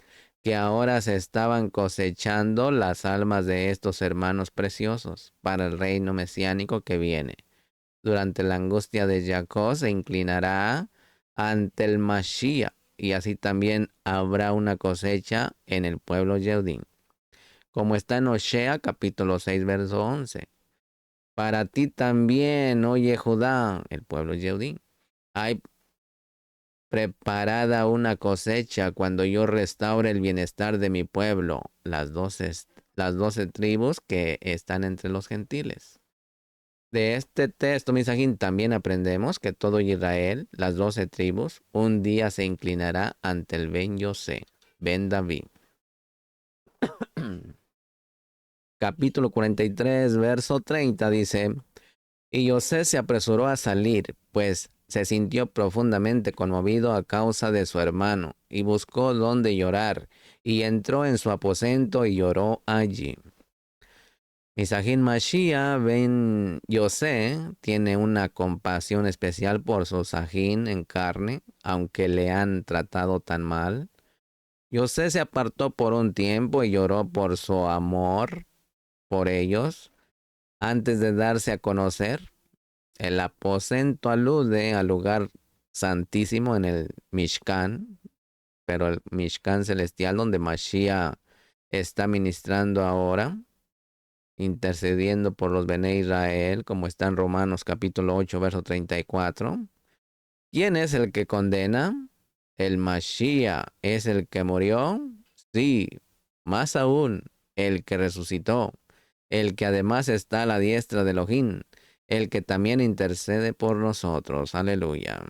que ahora se estaban cosechando las almas de estos hermanos preciosos para el reino mesiánico que viene. Durante la angustia de Jacob se inclinará ante el Mashiach, y así también habrá una cosecha en el pueblo Yehudim. Como está en Osea capítulo 6, verso 11. Para ti también, oye Judá, el pueblo Yehudim, hay preparada una cosecha cuando yo restaure el bienestar de mi pueblo, las 12 tribus que están entre los gentiles. De este texto, Misajín, también aprendemos que todo Israel, las 12 tribus, un día se inclinará ante el Ben Yosé, Ben David. Capítulo 43, verso 30 dice: Y José se apresuró a salir, pues se sintió profundamente conmovido a causa de su hermano, y buscó dónde llorar, y entró en su aposento y lloró allí. Misajín Mashiach ben Yosé tiene una compasión especial por su sajín en carne, aunque le han tratado tan mal. Yosé se apartó por un tiempo y lloró por su amor por ellos antes de darse a conocer. El aposento alude al lugar santísimo en el Mishkan, pero el Mishkan celestial donde Mashiach está ministrando ahora, intercediendo por los Bene Israel, como está en Romanos capítulo 8, verso 34. ¿Quién es el que condena? ¿El Mashiach es el que murió? Sí, más aún, el que resucitó, el que además está a la diestra de Elohim, el que también intercede por nosotros. Aleluya.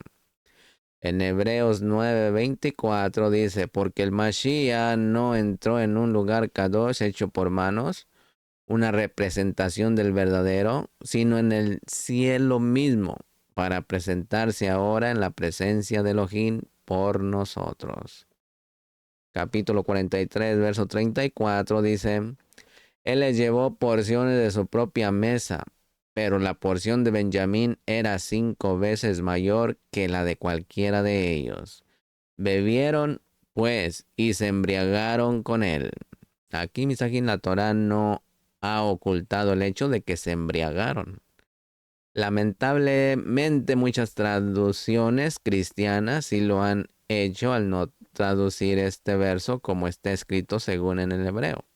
En Hebreos 9:24 dice: Porque el Mashiach no entró en un lugar kadosh hecho por manos, una representación del verdadero, sino en el cielo mismo, para presentarse ahora en la presencia de Elohim por nosotros. Capítulo 43, verso 34 dice: Él les llevó porciones de su propia mesa, pero la porción de Benjamín era 5 veces mayor que la de cualquiera de ellos. Bebieron, pues, y se embriagaron con él. Aquí, Misajín, la Torá no ha ocultado el hecho de que se embriagaron. Lamentablemente, muchas traducciones cristianas sí lo han hecho al no traducir este verso como está escrito según en el hebreo.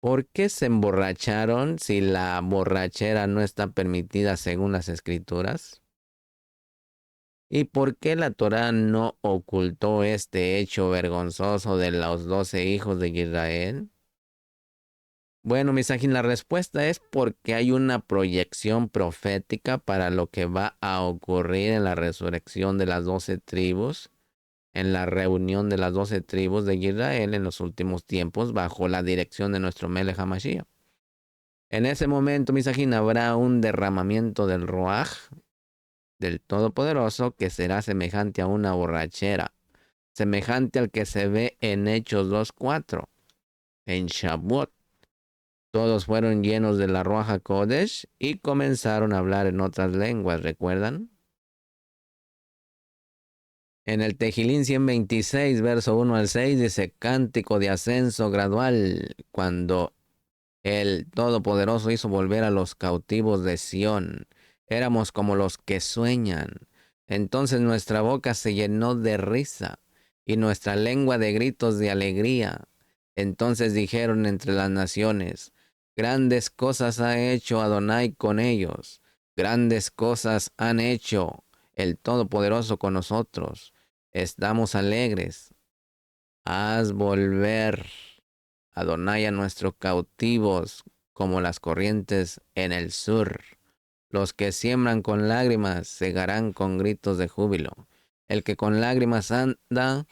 ¿Por qué se emborracharon si la borrachera no está permitida según las escrituras? ¿Y por qué la Torá no ocultó este hecho vergonzoso de los 12 hijos de Israel? Bueno, Misajín, la respuesta es porque hay una proyección profética para lo que va a ocurrir en la resurrección de las 12 tribus. en la reunión de las 12 tribus de Israel en los últimos tiempos bajo la dirección de nuestro Melech HaMashiach. En ese momento, Misajín, habrá un derramamiento del Ruaj, del Todopoderoso, que será semejante a una borrachera, semejante al que se ve en Hechos 2:4, en Shavuot. Todos fueron llenos de la Ruaj HaKodesh y comenzaron a hablar en otras lenguas, ¿recuerdan? En el Tejilín 126, verso 1 al 6, dice cántico de ascenso gradual, cuando el Todopoderoso hizo volver a los cautivos de Sión. Éramos como los que sueñan. Entonces nuestra boca se llenó de risa y nuestra lengua de gritos de alegría. Entonces dijeron entre las naciones, grandes cosas ha hecho Adonai con ellos. Grandes cosas han hecho el Todopoderoso con nosotros. Estamos alegres. Haz volver, Adonai, a nuestros cautivos como las corrientes en el sur. Los que siembran con lágrimas segarán con gritos de júbilo. El que con lágrimas anda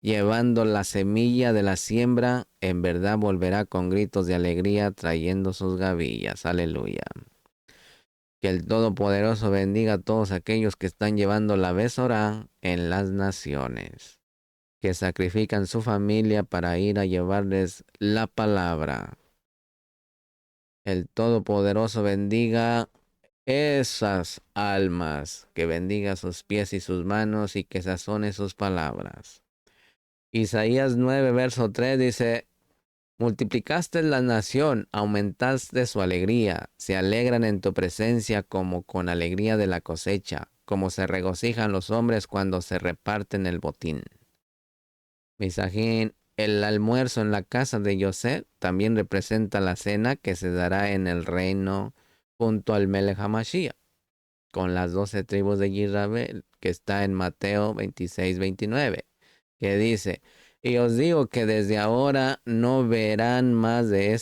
llevando la semilla de la siembra, en verdad volverá con gritos de alegría trayendo sus gavillas. Aleluya. Que el Todopoderoso bendiga a todos aquellos que están llevando la Besorá en las naciones, que sacrifican su familia para ir a llevarles la palabra. El Todopoderoso bendiga esas almas, que bendiga sus pies y sus manos y que sazone sus palabras. Isaías 9, verso 3 dice, multiplicaste la nación, aumentaste su alegría, se alegran en tu presencia como con alegría de la cosecha, como se regocijan los hombres cuando se reparten el botín. Misajín, el almuerzo en la casa de Yosef también representa la cena que se dará en el reino junto al Melech HaMashiach, con las 12 tribus de Israel, que está en Mateo 26-29, que dice, y os digo que desde ahora no beberé más de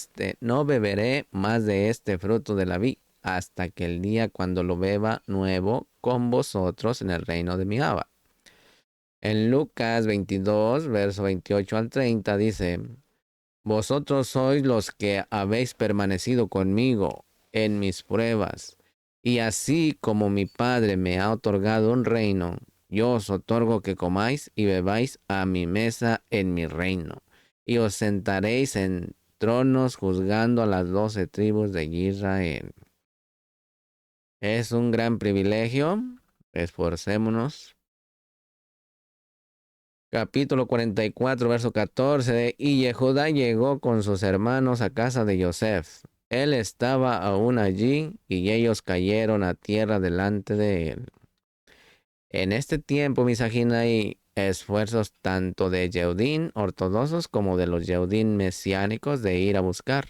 este fruto de la vid, hasta que el día cuando lo beba nuevo con vosotros en el reino de mi Abba. En Lucas 22, verso 28 al 30 dice, vosotros sois los que habéis permanecido conmigo en mis pruebas, y así como mi Padre me ha otorgado un reino, yo os otorgo que comáis y bebáis a mi mesa en mi reino, y os sentaréis en tronos juzgando a las 12 tribus de Israel. Es un gran privilegio, esforcémonos. Capítulo 44, verso 14. Y Jehudá llegó con sus hermanos a casa de Yosef. Él estaba aún allí y ellos cayeron a tierra delante de él. En este tiempo, Misajín, hay esfuerzos tanto de Yehudín ortodoxos como de los Yehudín mesiánicos de ir a buscar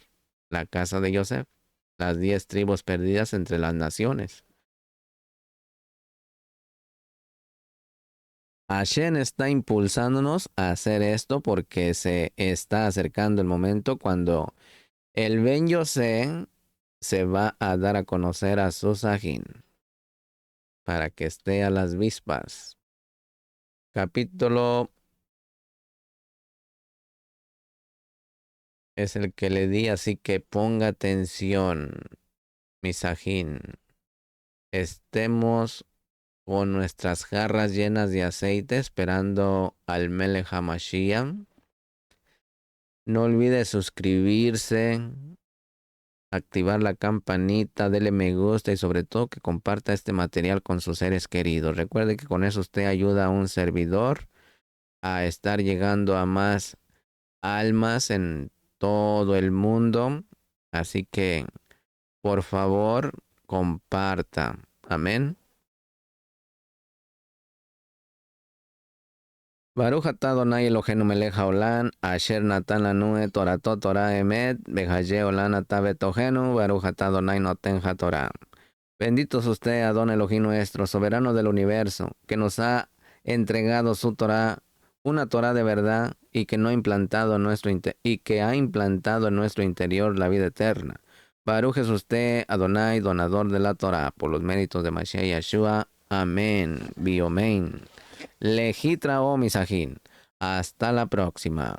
la casa de Yosef, las 10 tribus perdidas entre las naciones. Hashem está impulsándonos a hacer esto porque se está acercando el momento cuando el Ben Yosef se va a dar a conocer a su Sajín para que esté a las vispas. Capítulo es el que le di, así que ponga atención, mi Sajín. Estemos con nuestras jarras llenas de aceite esperando al Melech HaMashiach. No olvide suscribirse, activar la campanita, dele me gusta y sobre todo que comparta este material con sus seres queridos. Recuerde que con eso usted ayuda a un servidor a estar llegando a más almas en todo el mundo. Así que, por favor, comparta. Amén. Baruch atah Adonai Eloheinu melech haolam, asher natan lanu et toratot Torah emet, behaye olam atah betohenu, Baruch atah Adonai noten haTorah. Bendito es usted, Adón Elohim nuestro, soberano del universo, que nos ha entregado su Torah, una Torah de verdad, y que ha implantado en nuestro interior la vida eterna. Baruch es usted, Adonai, donador de la Torah, por los méritos de Mashiach Yeshua. Amén. Biomen. Lejitra o Misajín. Hasta la próxima.